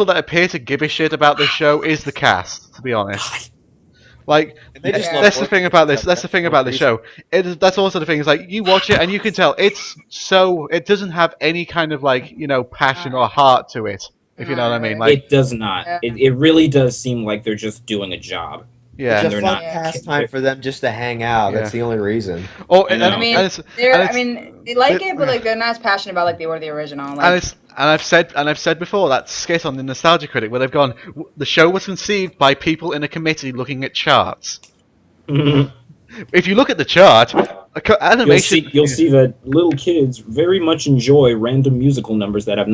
that appear to give a shit about this show is the cast, to be honest. Like, that's the thing about this. That's the thing about the show. That's also the thing. Is like you watch it and you can tell it doesn't have any kind of like passion or heart to it. If you know what I mean. Like, it does not. It really does seem like they're just doing a job. Yeah, it's a fun pastime for them just to hang out. That's the only reason. Oh, they like it, but like they're not as passionate about like they were the original. Like, and I've said before that skit on the Nostalgia Critic where they've gone, the show was conceived by people in a committee looking at charts. If you look at the chart, animation, you'll see that little kids very much enjoy random musical numbers that have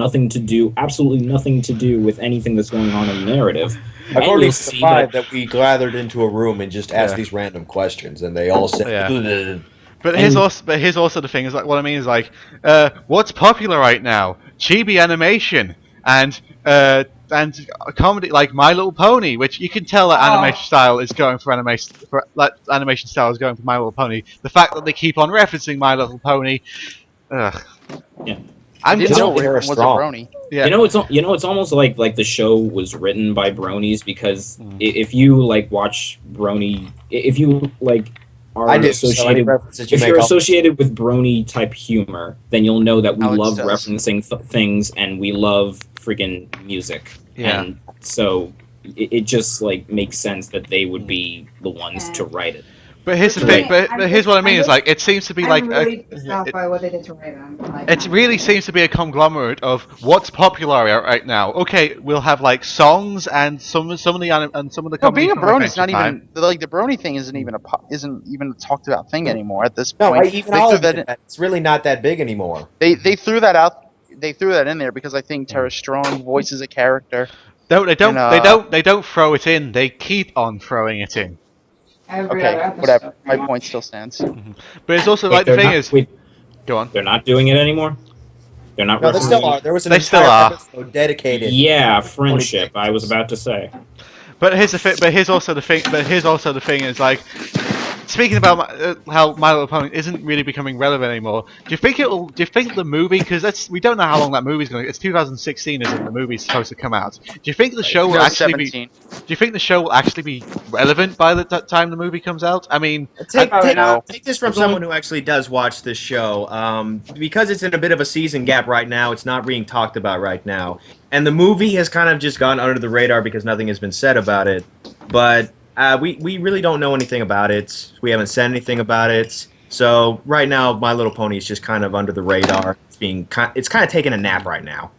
absolutely nothing to do with anything that's going on in the narrative. I've already survived that we gathered into a room and just asked these random questions, and they all said. But here's also the thing is like what I mean is like what's popular right now? Chibi animation and comedy like My Little Pony, which you can tell that animation style is going for animation style is going for My Little Pony. The fact that they keep on referencing My Little Pony, I didn't know Raven was a brony. Yeah. It's almost like the show was written by bronies, because if you like watch brony, if you like are associated, if you're associated with brony type humor, then you'll know that we love referencing things and we love freaking music. Yeah. And so it just like makes sense that they would be the ones to write it. But here's the thing. But here's what I mean. Is like it seems to be like by what they did to Raven. It really seems to be a conglomerate of what's popular right now. Okay, we'll have like songs and some of the. No, being a brony is not even like the brony thing isn't even a talked about thing anymore at this point. It's really not that big anymore. They threw that out. They threw that in there because I think Tara Strong voices a character. No, they don't. They don't throw it in. They keep on throwing it in. Okay, whatever. My point still stands. But it's also like the thing is. Go on. They're not doing it anymore. They're not. No, they still are. There was an entire episode dedicated. Yeah, friendship. I was about to say. But here's the thing. But here's also the thing. Is like. Speaking about how My Little Pony isn't really becoming relevant anymore, do you think the movie? Because we don't know how long that movie's going. It's 2016, isn't the movie supposed to come out? Do you think the show will actually 17. Do you think the show will actually be relevant by the time the movie comes out? I mean, take this from someone who actually does watch this show. Because it's in a bit of a season gap right now, it's not being talked about right now, and the movie has kind of just gone under the radar because nothing has been said about it. But We really don't know anything about it. We haven't said anything about it. So right now, My Little Pony is just kind of under the radar. It's kind of taking a nap right now,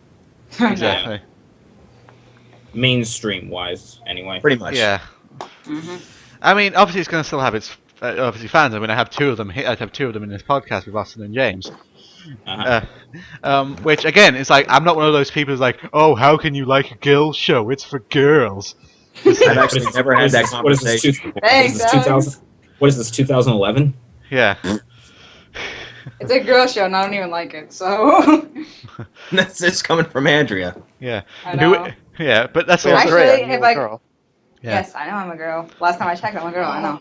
Exactly. Mainstream wise, anyway. pretty much. Yeah. Mhm. I mean, obviously, it's going to still have its obviously fans. I mean, I have two of them. I have two of them in this podcast with Austin and James. Uh-huh. Which again, is like I'm not one of those people who's like, oh, how can you like a girls show? It's for girls. It's I've like, actually never had that conversation before. Thanks, Alex. What is this, 2011? yeah. It's a girl show, and I don't even like it, so. That's it's coming from Andrea. Yeah. I know. Yeah, but that's Wait, also. Actually, Andrea, if you're a I- girl. Yeah. Yes, I know I'm a girl. Last time I checked, I'm a girl. I know.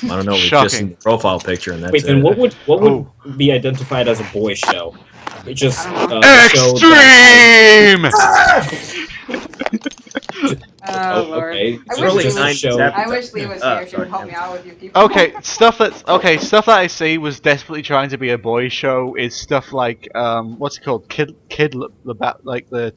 I don't know. We've Shocking. just seen the profile picture, and that's Wait, then it. what would Oh. be identified as a boy show? It's just a show that Extreme. Oh, Lord. okay. I So wish Early Lee just a was- 90s show. episode. I wish Lee was here. She sorry, would help me I'm out with you people. Okay, stuff that I see was desperately trying to be a boy show is stuff like what's it called? Like the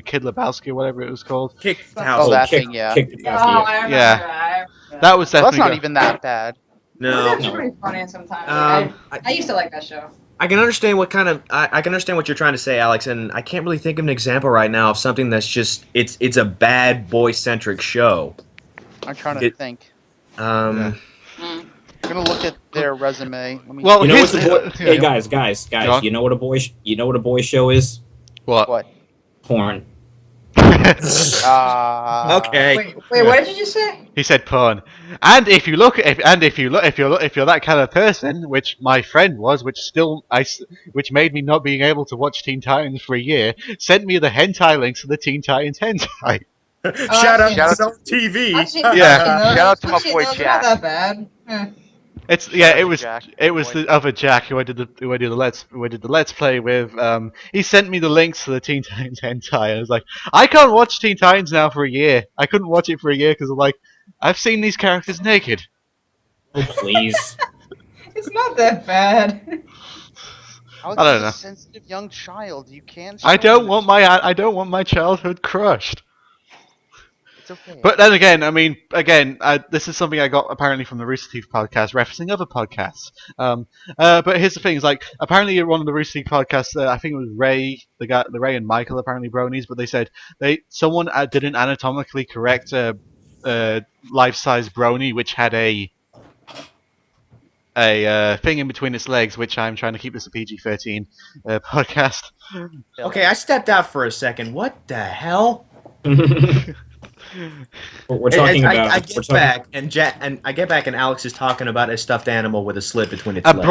Kid Lebowski or whatever it was called. Kick the Oh, house. that kick, thing, yeah. kick the Oh, Basket. I remember Yeah. that. That was Well, that's definitely not even that bad. It was No. actually pretty funny sometimes. Like, I, I used to like that show. I can understand what kind of I can understand what you're trying to say, Alex, and I can't really think of an example right now of something that's just it's a bad boy centric show. I'm trying to think. Um, Mm. I'm gonna look at their resume. Let me. Well, You know here's what's a boy? the- Hey yeah. guys, Go on. you know what a boy? You know what a boy show is? What? What? Porn. okay. Wait, what did you just say? He said porn. And if you're that kind of person, which my friend was, which made me not being able to watch Teen Titans for a year, sent me the hentai links to the Teen Titans hentai. Shout out I've to seen- Zone TV. I've seen, Yeah. I've seen those. Shout out to my I've seen boy those. They're Jack. not that bad. Eh. It's Shout yeah, out it to was Jack, it was boy. the other Jack who I did the let's play with. He sent me the links to the Teen Titans hentai, and I was like, I can't watch Teen Titans now for a year. I couldn't watch it for a year because I'm like, I've seen these characters naked. Oh please. It's not that bad. Alex I don't is know. a sensitive young child. You can't. I show don't him want this. I don't want my childhood crushed. It's okay. But then again, this is something I got apparently from the Rooster Teeth podcast, referencing other podcasts. But here's the thing: is like apparently one of the Rooster Teeth podcasts, I think it was Ray, the Ray and Michael, apparently bronies, but they said someone didn't anatomically correct life-size brony, which had a thing in between its legs, which I'm trying to keep this a PG-13 podcast. Okay, I stepped out for a second. What the hell? We're talking I, about. I we're get talking, back and I get back and Alex is talking about a stuffed animal with a slit between its A legs.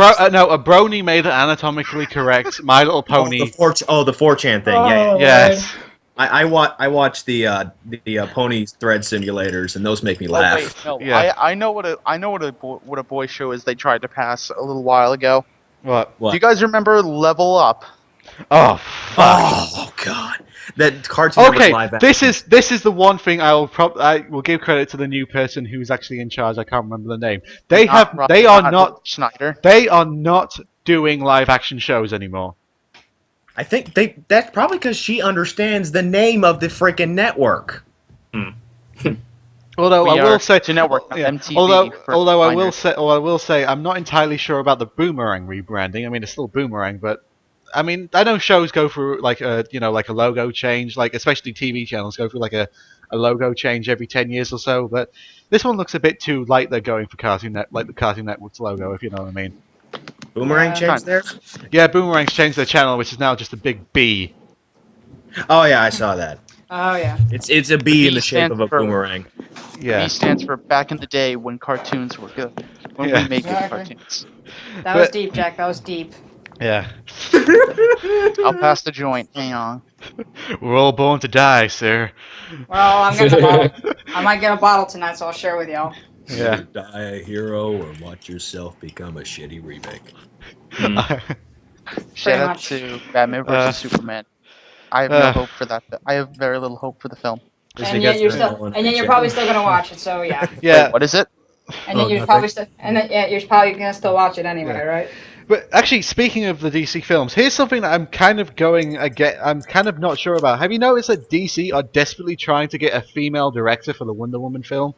brony made it anatomically correct. My Little Pony. the 4chan thing. Yeah, yeah. Yes. I watch the pony thread simulators, and those make me Oh laugh. wait, no. Yeah. I know what a boy show is. They tried to pass a little while ago. What? What? Do you guys remember Level Up? Oh fuck. Oh god, that Cartoon Network Okay, live action. this is the one thing I will give credit to the new person who's actually in charge. I can't remember the name. They are not doing live action shows anymore. I think that's probably because she understands the name of the freaking network. Although We I will are say, to network, not MTV for although I minors. will say, I'm not entirely sure about the Boomerang rebranding. I mean, it's still Boomerang, but I mean, I know shows go through like a logo change, like especially TV channels go through like a logo change every 10 years or so. But this one looks a bit too like they're going for the Cartoon Network's logo, if you know what I mean. Boomerang Yeah. changed theirs? Yeah, Boomerang's changed their channel, which is now just a big B. Oh yeah, I saw that. Oh yeah. It's a bee in B the shape stands of a for- boomerang. Yeah. B stands for back in the day when cartoons were good. When Yeah. we made good Exactly. cartoons. That was But- deep, Jack. That was deep. Yeah. I'll pass the joint. Hang on. We're all born to die, sir. Well, I'm getting a bottle. I might get a bottle tonight, so I'll share with y'all. Yeah. Either die a hero or watch yourself become a shitty remake. Shout out much. to Batman vs Superman. I have no hope for that. I have very little hope for the film. And yet you're probably still gonna watch it. So yeah. Yeah. Wait, what is it? And then Oh, you're nothing. probably still, and then, yeah, you're probably gonna still watch it anyway, Yeah. right? But actually, speaking of the DC films, here's something that I'm kind of going again. I'm kind of not sure about. Have you noticed that DC are desperately trying to get a female director for the Wonder Woman film?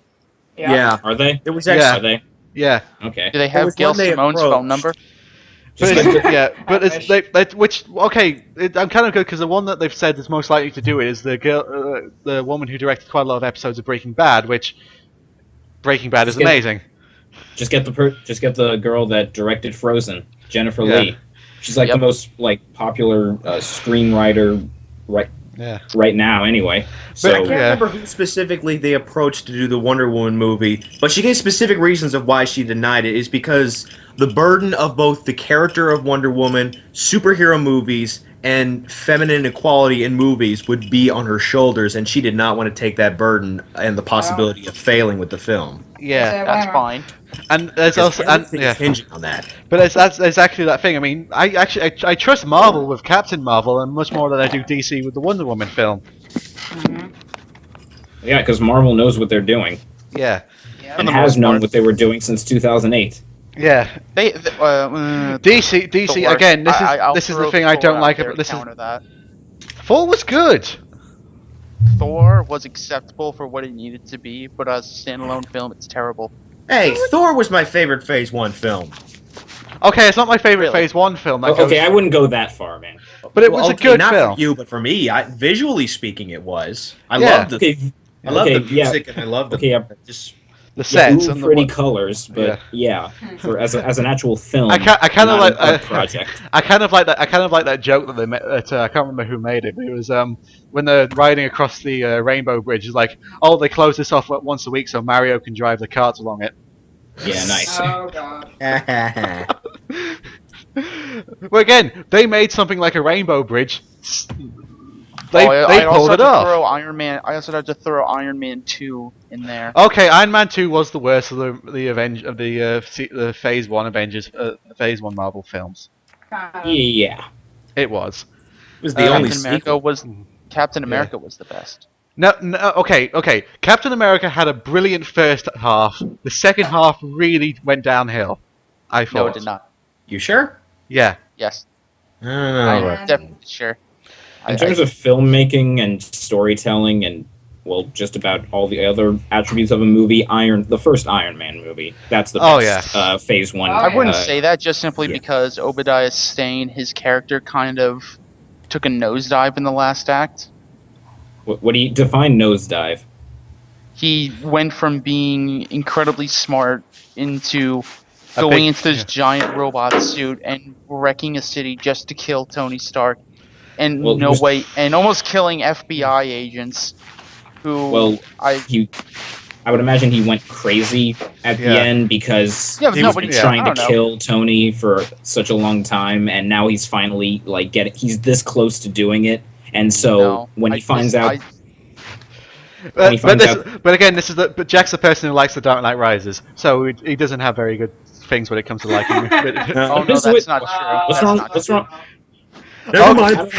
Yeah. Are they? There was Yeah. Are they? Yeah, Okay. Do they There have was Gail one they Simone's phone approached. number? but Just it's, get the, yeah, but I it's wish. which okay. I'm kind of good because the one that they've said is most likely to do it is the girl, the woman who directed quite a lot of episodes of Breaking Bad, which Breaking Bad is just get amazing. just get the girl that directed Frozen, Jennifer Yeah. Lee. She's like Yep. the most like popular screenwriter right Yeah. right now anyway. I So can't remember who specifically they approached to do the Wonder Woman movie, but she gave specific reasons of why she denied it. Is because the burden of both the character of Wonder Woman, superhero movies, and feminine equality in movies would be on her shoulders, and she did not want to take that burden and the possibility of failing with the film. Yeah, That's fine. and there's Because also everything is hinging on that. but that's exactly that thing. I mean, I trust Marvel with Captain Marvel, and much more than I do DC with the Wonder Woman film. yeah, because Marvel knows what they're doing Yeah, and the has most known part. what they were doing since 2008. yeah. DC Thor. again. I'll This is the throw thing I Thor don't out like there about to this. counter that. Thor was good. Thor was acceptable for what it needed to be, but as a standalone film, it's terrible. Hey, Thor was my favorite Phase 1 film. Okay, it's not my favorite Really? Phase One film. That Okay, goes, I wouldn't go that far, man. but it was a Okay, good not film. for you, but for me, visually speaking, it was. I Yeah. loved the Okay, I love okay, the music and I love the okay, just The yeah, sets ooh, and pretty the colors, but yeah, for as an actual film, I kind of not like an art project. I kind of like that. I kind of like that joke that they made. That, I can't remember who made it, but it was when they're riding across the Rainbow Bridge. It's like, oh, they close this off once a week so Mario can drive the carts along it. Yeah, nice. Oh god. Well, again, they made something like a Rainbow Bridge. They I pulled also it had to off. throw Iron Man. I also had to throw Iron Man 2 in there. Okay, Iron Man 2 was the worst of the Phase 1 Avengers, Phase 1 Marvel films. Yeah. It was. It was the only Captain America sequel. was Captain America was the best. No, okay. Captain America had a brilliant first half. The second half really went downhill. I thought. No, it did not. You sure? Yeah. Yes, I don't know. I'm about definitely sure. In terms of filmmaking and storytelling and well, just about all the other attributes of a movie, the first Iron Man movie, that's the best Phase 1. I wouldn't say that just simply yeah. because Obadiah Stane, his character, kind of took a nosedive in the last act. What do you define nosedive? He went from being incredibly smart into going into this giant robot suit and wrecking a city just to kill Tony Stark, and and almost killing FBI agents. Who I would imagine he went crazy at the end because he was trying to kill Tony for such a long time, and now he's finally he's this close to doing it, and so when he finds out. But again, Jack's the person who likes The Dark Knight Rises, so he doesn't have very good things when it comes to liking. Oh no, that's not true. What's wrong? Never mind.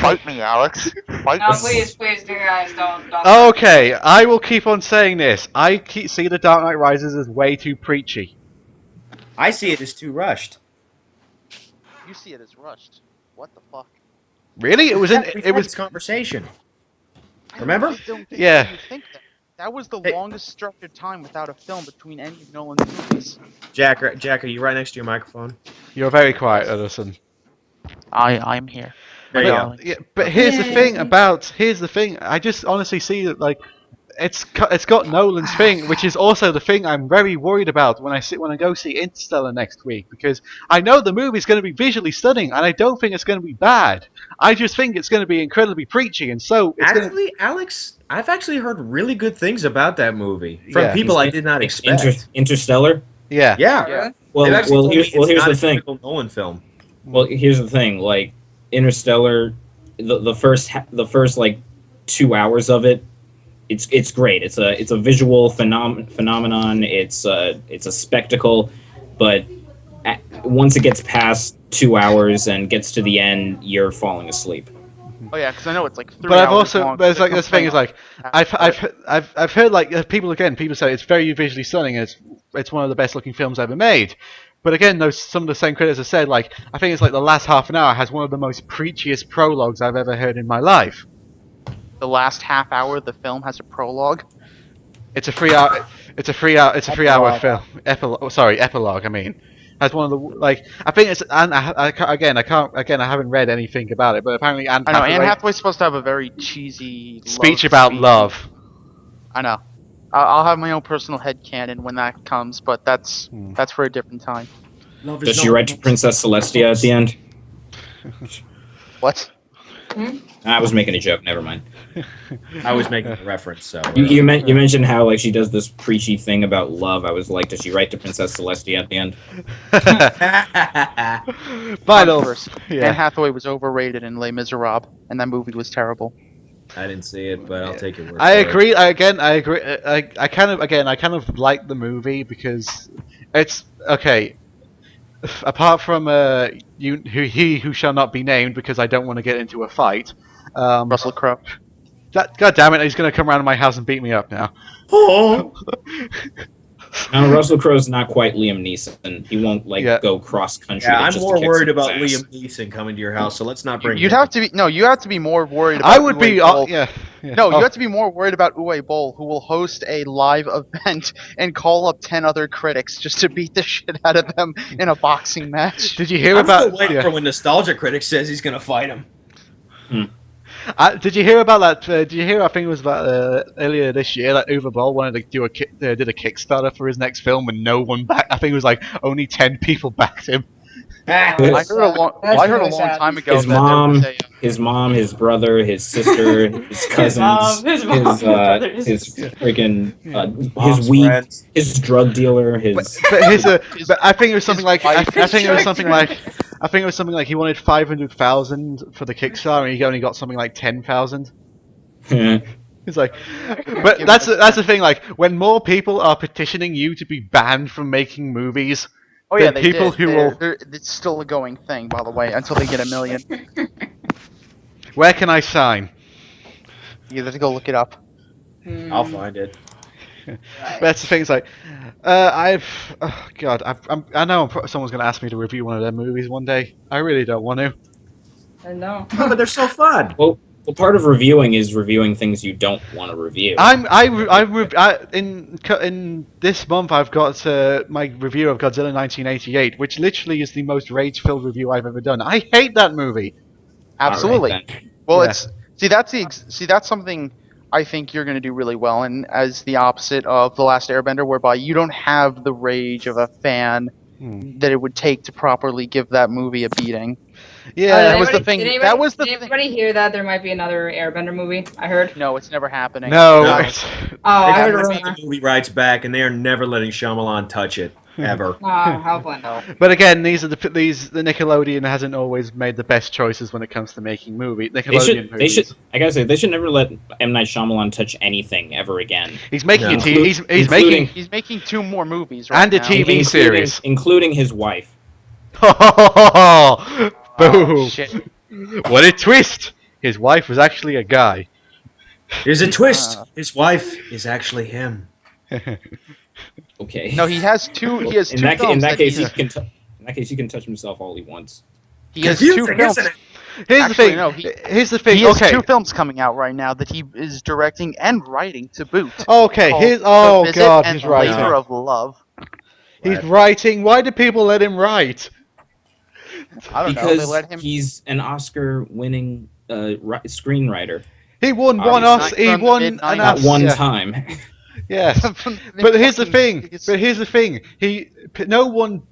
Fight me, Alex. Fight No, me. please, do guys, don't. Okay, I will keep on saying this. I see The Dark Knight Rises as way too preachy. I see it as too rushed. You see it as rushed. What the fuck? Really? It was in. We've It had was. this conversation. Remember? I don't think Yeah. you think that. That was the Hey. longest structured time without a film between any of Nolan's movies. Jack, are you right next to your microphone? You're very quiet, Edison. I'm here. There you go. Yeah, but here's the thing. I just honestly see that it's got Nolan's thing, which is also the thing I'm very worried about when I go see Interstellar next week, because I know the movie's going to be visually stunning, and I don't think it's going to be bad. I just think it's going to be incredibly preachy, and so it's Actually, Alex, I've actually heard really good things about that movie from people I did not expect. Interstellar. Yeah. Yeah. Well, here's the thing. Typical Nolan film. Well, here's the thing. Like Interstellar, the first 2 hours of it, it's great. It's a visual phenomenon. It's a spectacle, but once it gets past 2 hours and gets to the end, you're falling asleep. Oh yeah, because I know it's like 3 But I've hours also, long. but it's like this thing is like, I've heard people say it's very visually stunning. It's one of the best looking films ever made. But again, some of the same critics have said, like, I think it's like the last half an hour has one of the most preachiest prologues I've ever heard in my life. The last half hour of the film has a prologue. It's a 3 hour. It's a 3 hour. It's a 3 hour Epilogue. film. Epilogue. I mean, has one of the like. I think it's. And again, I can't. Again, I haven't read anything about it, but apparently Anne I know Anne Hathaway Hathaway's supposed to have a very cheesy speech love about speech. love. I know. I'll have my own personal headcanon when that comes, but that's for a different time. Love Does she write to Princess Celestia at the end? What? I was making a joke. Never mind. I was making a reference, so. You mentioned how like she does this preachy thing about love. I was like, does she write to Princess Celestia at the end? Final. Controversy. Anne Yeah. Hathaway was overrated in Les Miserables, and that movie was terrible. I didn't see it, but I'll take your word I for agree. I agree. I kind of like the movie because it's okay. Apart from he who shall not be named, because I don't want to get into a fight. Russell Crowe. God damn it! He's gonna come around to my house and beat me up now. No, Russell Crowe's not quite Liam Neeson. He won't Yeah. go cross country. Yeah, I'm just more to kick worried someone's about ass. Liam Neeson coming to your house, so let's not bring You'd him have to be you have to be more worried about I would be. Uwe Boll. Yeah. No, Oh, you have to be more worried about Uwe Boll, who will host a live event and call up 10 other critics just to beat the shit out of them in a boxing match. Did you hear I'm about? still waiting Yeah. for when Nostalgia Critic says he's gonna fight him. Did you hear about that? Did you hear? I think it was about earlier this year that Uwe Boll wanted to do did a Kickstarter for his next film, and no one backed. I think it was like only 10 people backed him. I heard a long really sad. time ago His that there was mom, his brother, his sister, his cousins, his brothers. his freaking Mom's his weed, friends. his drug dealer, his. But I think it was something like I wife think it was is something like I think it was something like he wanted 500,000 for the Kickstarter, and he only got something like 10,000. It's like, but that's the thing. Like, when more people are petitioning you to be banned from making movies, Oh yeah, the they people did. who will. It's still a going thing, by the way, until they get 1 million. Where can I sign? You have to go look it up. I'll find it. But that's the thing. It's like, God, I know someone's gonna ask me to review one of their movies one day. I really don't want to. I know. Oh, but they're so fun. Well, part of reviewing is reviewing things you don't want to review. In this month I've got my review of Godzilla 1988, which literally is the most rage-filled review I've ever done. I hate that movie. Absolutely. All right, then. Well, Yeah. that's something I think you're going to do really well, and as the opposite of The Last Airbender, whereby you don't have the rage of a fan that it would take to properly give that movie a beating. Yeah, that was the thing. Did anybody hear that there might be another Airbender movie? I heard. No, it's never happening. no. No. it's- Oh, They I heard a gotta rumor. make the movie rights back, and they are never letting Shyamalan touch it ever. Oh, hopefully not. But again, the Nickelodeon hasn't always made the best choices when it comes to making movies. Nickelodeon They movies. should. I gotta say, they should never let M. Night Shyamalan touch anything ever again. He's making No. a TV. He's Including- making. He's making 2 more movies right And a now. TV series. including his wife. Boom! Oh, shit. What a twist! His wife was actually a guy. There's a twist. His wife is actually him. Okay. No, he has 2. He has 2 in that films. case, he, he can touch himself all he wants. he has 2 Confusing, films. isn't it? Here's Actually, the thing. no, Here's the thing. He has Okay. 2 films coming out right now that he is directing and writing to boot. Okay. called Here's. The Oh Visit God. and He's writing. Labor of Love. He's writing. Why do people let him write? I don't know. They Because let him. he's an Oscar-winning screenwriter. He won one Obviously. He From the won an mid-nineties. At Oscar. one Yeah. time. Yes. from the But here's the fucking- thing. But here's the thing.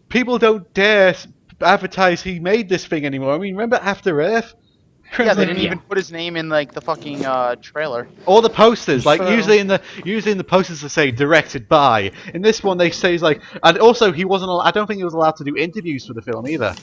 People don't dare advertise he made this thing anymore. I mean, remember After Earth? Yeah, they didn't Yeah. even put his name in like the fucking trailer. All the posters, like True. usually in the posters they say directed by. In this one they say like, and also he wasn't. I don't think he was allowed to do interviews for the film either.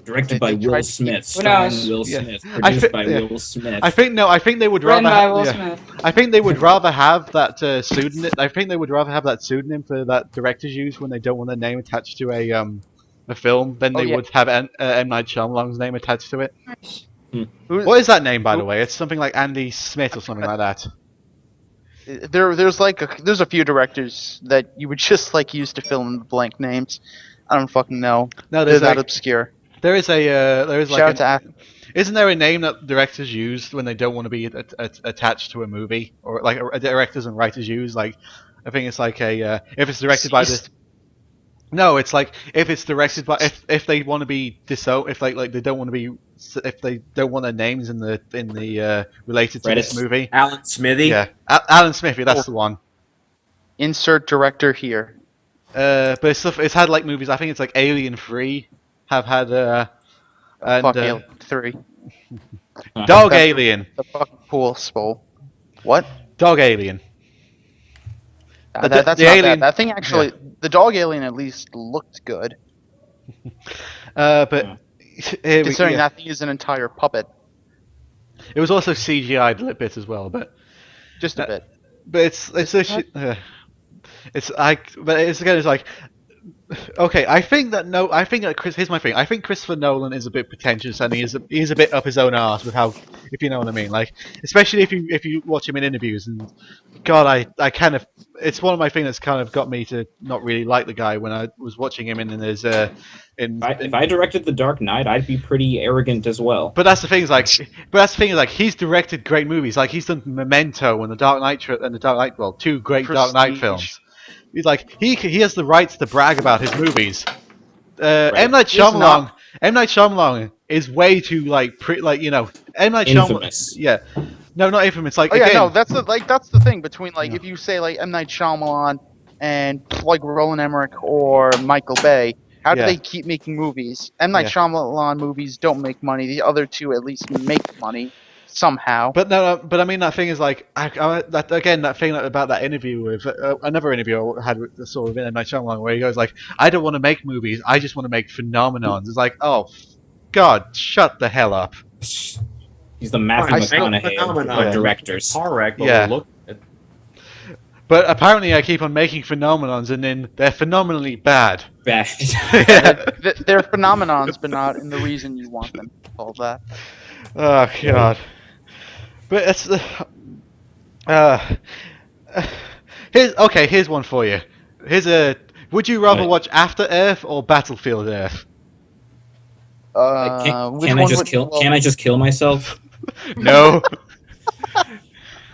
Directed They by tried Will to Smith. keep- Starring knows? Will Yeah. Smith. I Produced by yeah. Will Smith. I think they would Written rather. by Will Yeah. Smith. I think they would rather have that pseudonym. I think they would rather have that pseudonym for that directors use when they don't want their name attached to a film than Oh, they yeah. would have M Night Shyamalan's name attached to it. Who- What is that name, by the Who- way? It's something like Andy Smith or something like that. there's a few directors that you would just like use to fill in the blank names. I don't fucking know. No, They're there's that like obscure. there is Shout out like to isn't there a name that directors use when they don't want to be attached to a movie, or like directors and writers use? Like, I think it's like a if it's directed by the Ceased. no, it's like if it's directed by if they want to be if like they don't want to be if they don't want their names in the related to this Credits. movie. Alan Smithy. Yeah, Alan Smithy, that's the one. Insert director here. But it's had like movies. I think it's like Alien 3 have had and Fuck Alien 3. Dog That's Alien, the fucking pool spool. What? Dog Alien. That's The not alien. bad. That thing actually, the dog alien at least looked good, But here considering that thing is an entire puppet. it was also CGI'd a little bit as well. But Just a bit. but it's a it's like but it's again it's like okay. I think that here's my thing. I think Christopher Nolan is a bit pretentious and he's a bit up his own arse with how, if you know what I mean. Like especially if you watch him in interviews, and God, I kind of it's one of my things that's kind of got me to not really like the guy when I was watching him in his If I directed The Dark Knight, I'd be pretty arrogant as well. But that's the thing is like, he's directed great movies. Like he's done Memento and the Dark Knight well, two great Dark Knight Prestige. films. He's like he has the rights to brag about his movies. Right. M Night He's not. Shyamalan is way too like M Night Shyamalan. Infamous. Yeah, no, not infamous. Like Oh yeah, again, no, that's the thing between like Yeah. if you say like M Night Shyamalan and like Roland Emmerich or Michael Bay, how do Yeah. they keep making movies? M Night Yeah. Shyamalan movies don't make money. The other two at least make money somehow. But no, but I mean that thing is like that thing about that interview with another interview I had with the sort of M Night Shyamalan where he goes like, I don't want to make movies, I just want to make phenomenons. It's like, oh, God, shut the hell up. He's the Matthew I still- McConaughey of directors. Car wreck, but Yeah. we'll look at But apparently I keep on making phenomenons and then they're phenomenally bad. Bad. They're phenomenons, but not in the reason you want them called that. Oh God. But it's here's one for you. Would you rather Right. watch After Earth or Battlefield Earth? Which Can I one just would- kill? well, Can I just kill myself? No.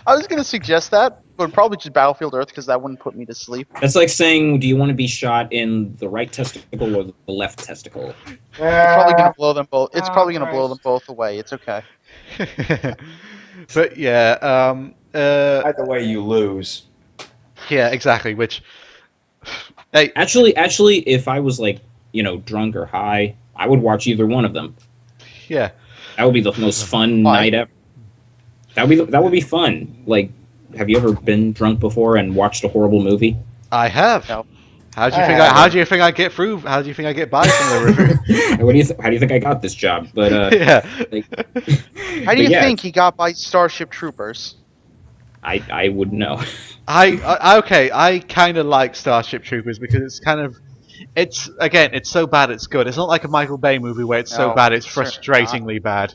I was gonna suggest that, but probably just Battlefield Earth because that wouldn't put me to sleep. That's like saying, do you want to be shot in the right testicle or the left testicle? It's probably gonna blow them both. It's probably gonna blow them both away. It's okay. But yeah, either way you lose. yeah, exactly. Which, hey, Actually, if I was like, drunk or high, I would watch either one of them. yeah, That would be the most fun Why? night ever. That would be fun. Like, have you ever been drunk before and watched a horrible movie? I have. No. How do you I think? haven't. How do you think I get through? How do you think I get by some of the review? How do you think I got this job? But Yeah. like, How do you but yeah, think he got by Starship Troopers? I wouldn't know. Okay. I kind of like Starship Troopers because it's so bad it's good. It's not like a Michael Bay movie where it's so No, bad it's certainly frustratingly bad.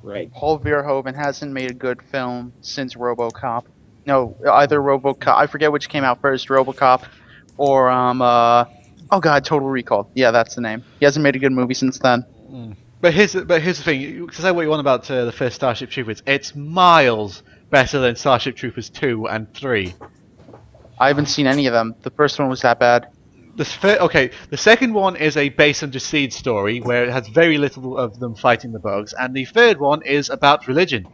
Right. Paul Verhoeven hasn't made a good film since RoboCop. No, either RoboCop. I forget which came out first, RoboCop, or oh god, Total Recall. Yeah, that's the name. He hasn't made a good movie since then. But here's the thing. To say what you want about the first Starship Troopers, it's miles better than Starship Troopers 2 and 3. I haven't seen any of them. The first one was that bad. The second one is a base under siege story where it has very little of them fighting the bugs, and the third one is about religion.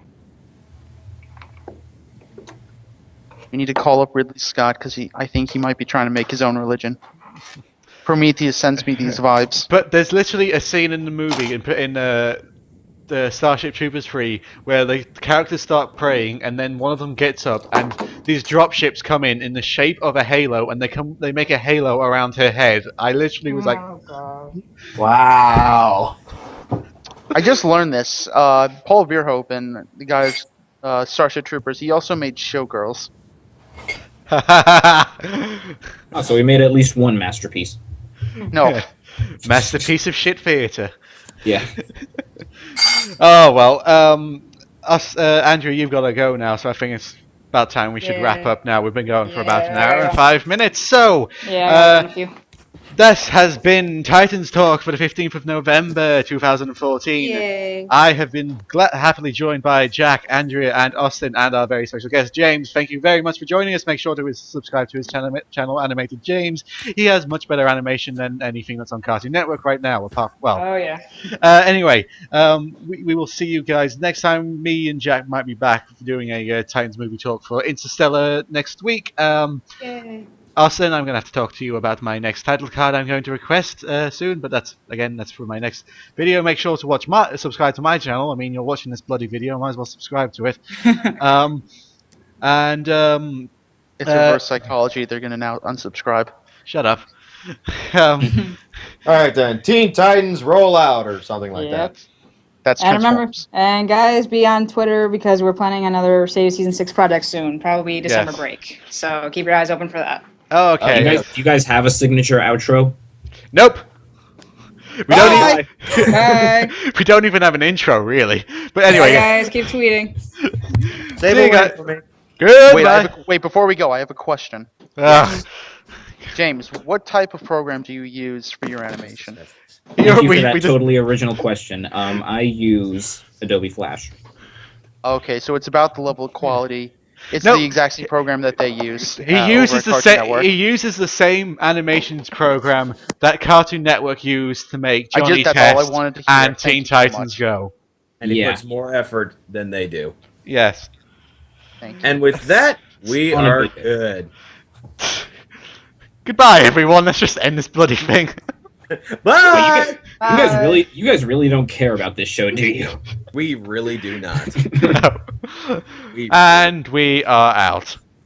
We need to call up Ridley Scott because I think he might be trying to make his own religion. Prometheus sends me these vibes. But there's literally a scene in the movie in the Starship Troopers 3 where the characters start praying and then one of them gets up and these dropships come in the shape of a halo and they make a halo around her head. I literally was like, Wow. I just learned this. Paul Verhoeven, the guy of Starship Troopers, he also made Showgirls. Oh, so we made at least one masterpiece. No, masterpiece of shit theatre. Yeah. Oh well, Andrew, you've got to go now, so I think it's about time we should wrap Yeah. up now. We've been going for about an Yeah. hour and 5 minutes, so Yeah, I got a few. This has been Titans Talk for the 15th of November 2014. Yay. I have been happily joined by Jack, Andrea, and Austin, and our very special guest, James. Thank you very much for joining us. Make sure to subscribe to his channel AnimatedJames. He has much better animation than anything that's on Cartoon Network right now. Oh yeah. Anyway, we will see you guys next time. Me and Jack might be back doing a Titans movie talk for Interstellar next week. Yay. Austin, I'm going to have to talk to you about my next title card I'm going to request soon, but that's for my next video. Make sure to subscribe to my channel. I mean, you're watching this bloody video, might as well subscribe to it. It's reverse psychology. They're gonna now unsubscribe. Shut up. um, All right then, Teen Titans roll out or something like Yep. that. That's And remember, Transformers. and guys, be on Twitter because we're planning another Save Season 6 project soon, probably December Yes. break. So keep your eyes open for that. okay. Okay. Do you guys have a signature outro? Nope. We don't, Bye! Bye. we don't even have an intro, really. But Bye, anyway, guys. Keep tweeting. Save See you a guys. win for me. Goodbye. Wait, before we go, I have a question. Ugh. James, what type of program do you use for your animation? Thank you We for that just- totally original question. I use Adobe Flash. Okay, so it's about the level of quality. It's No. the exact same program that they use. He over uses at the Cartoon same. Network. He uses the same animations program that Cartoon Network used to make Johnny that's all I Test wanted to hear. and Thank Teen you so Titans much. Go. And he Yeah. puts more effort than they do. Yes. Thank you. And with that, we On a are good day. good. Goodbye, everyone. Let's just end this bloody thing. Bye! You guys really don't care about this show, do you? We really do not. No. We And we are out.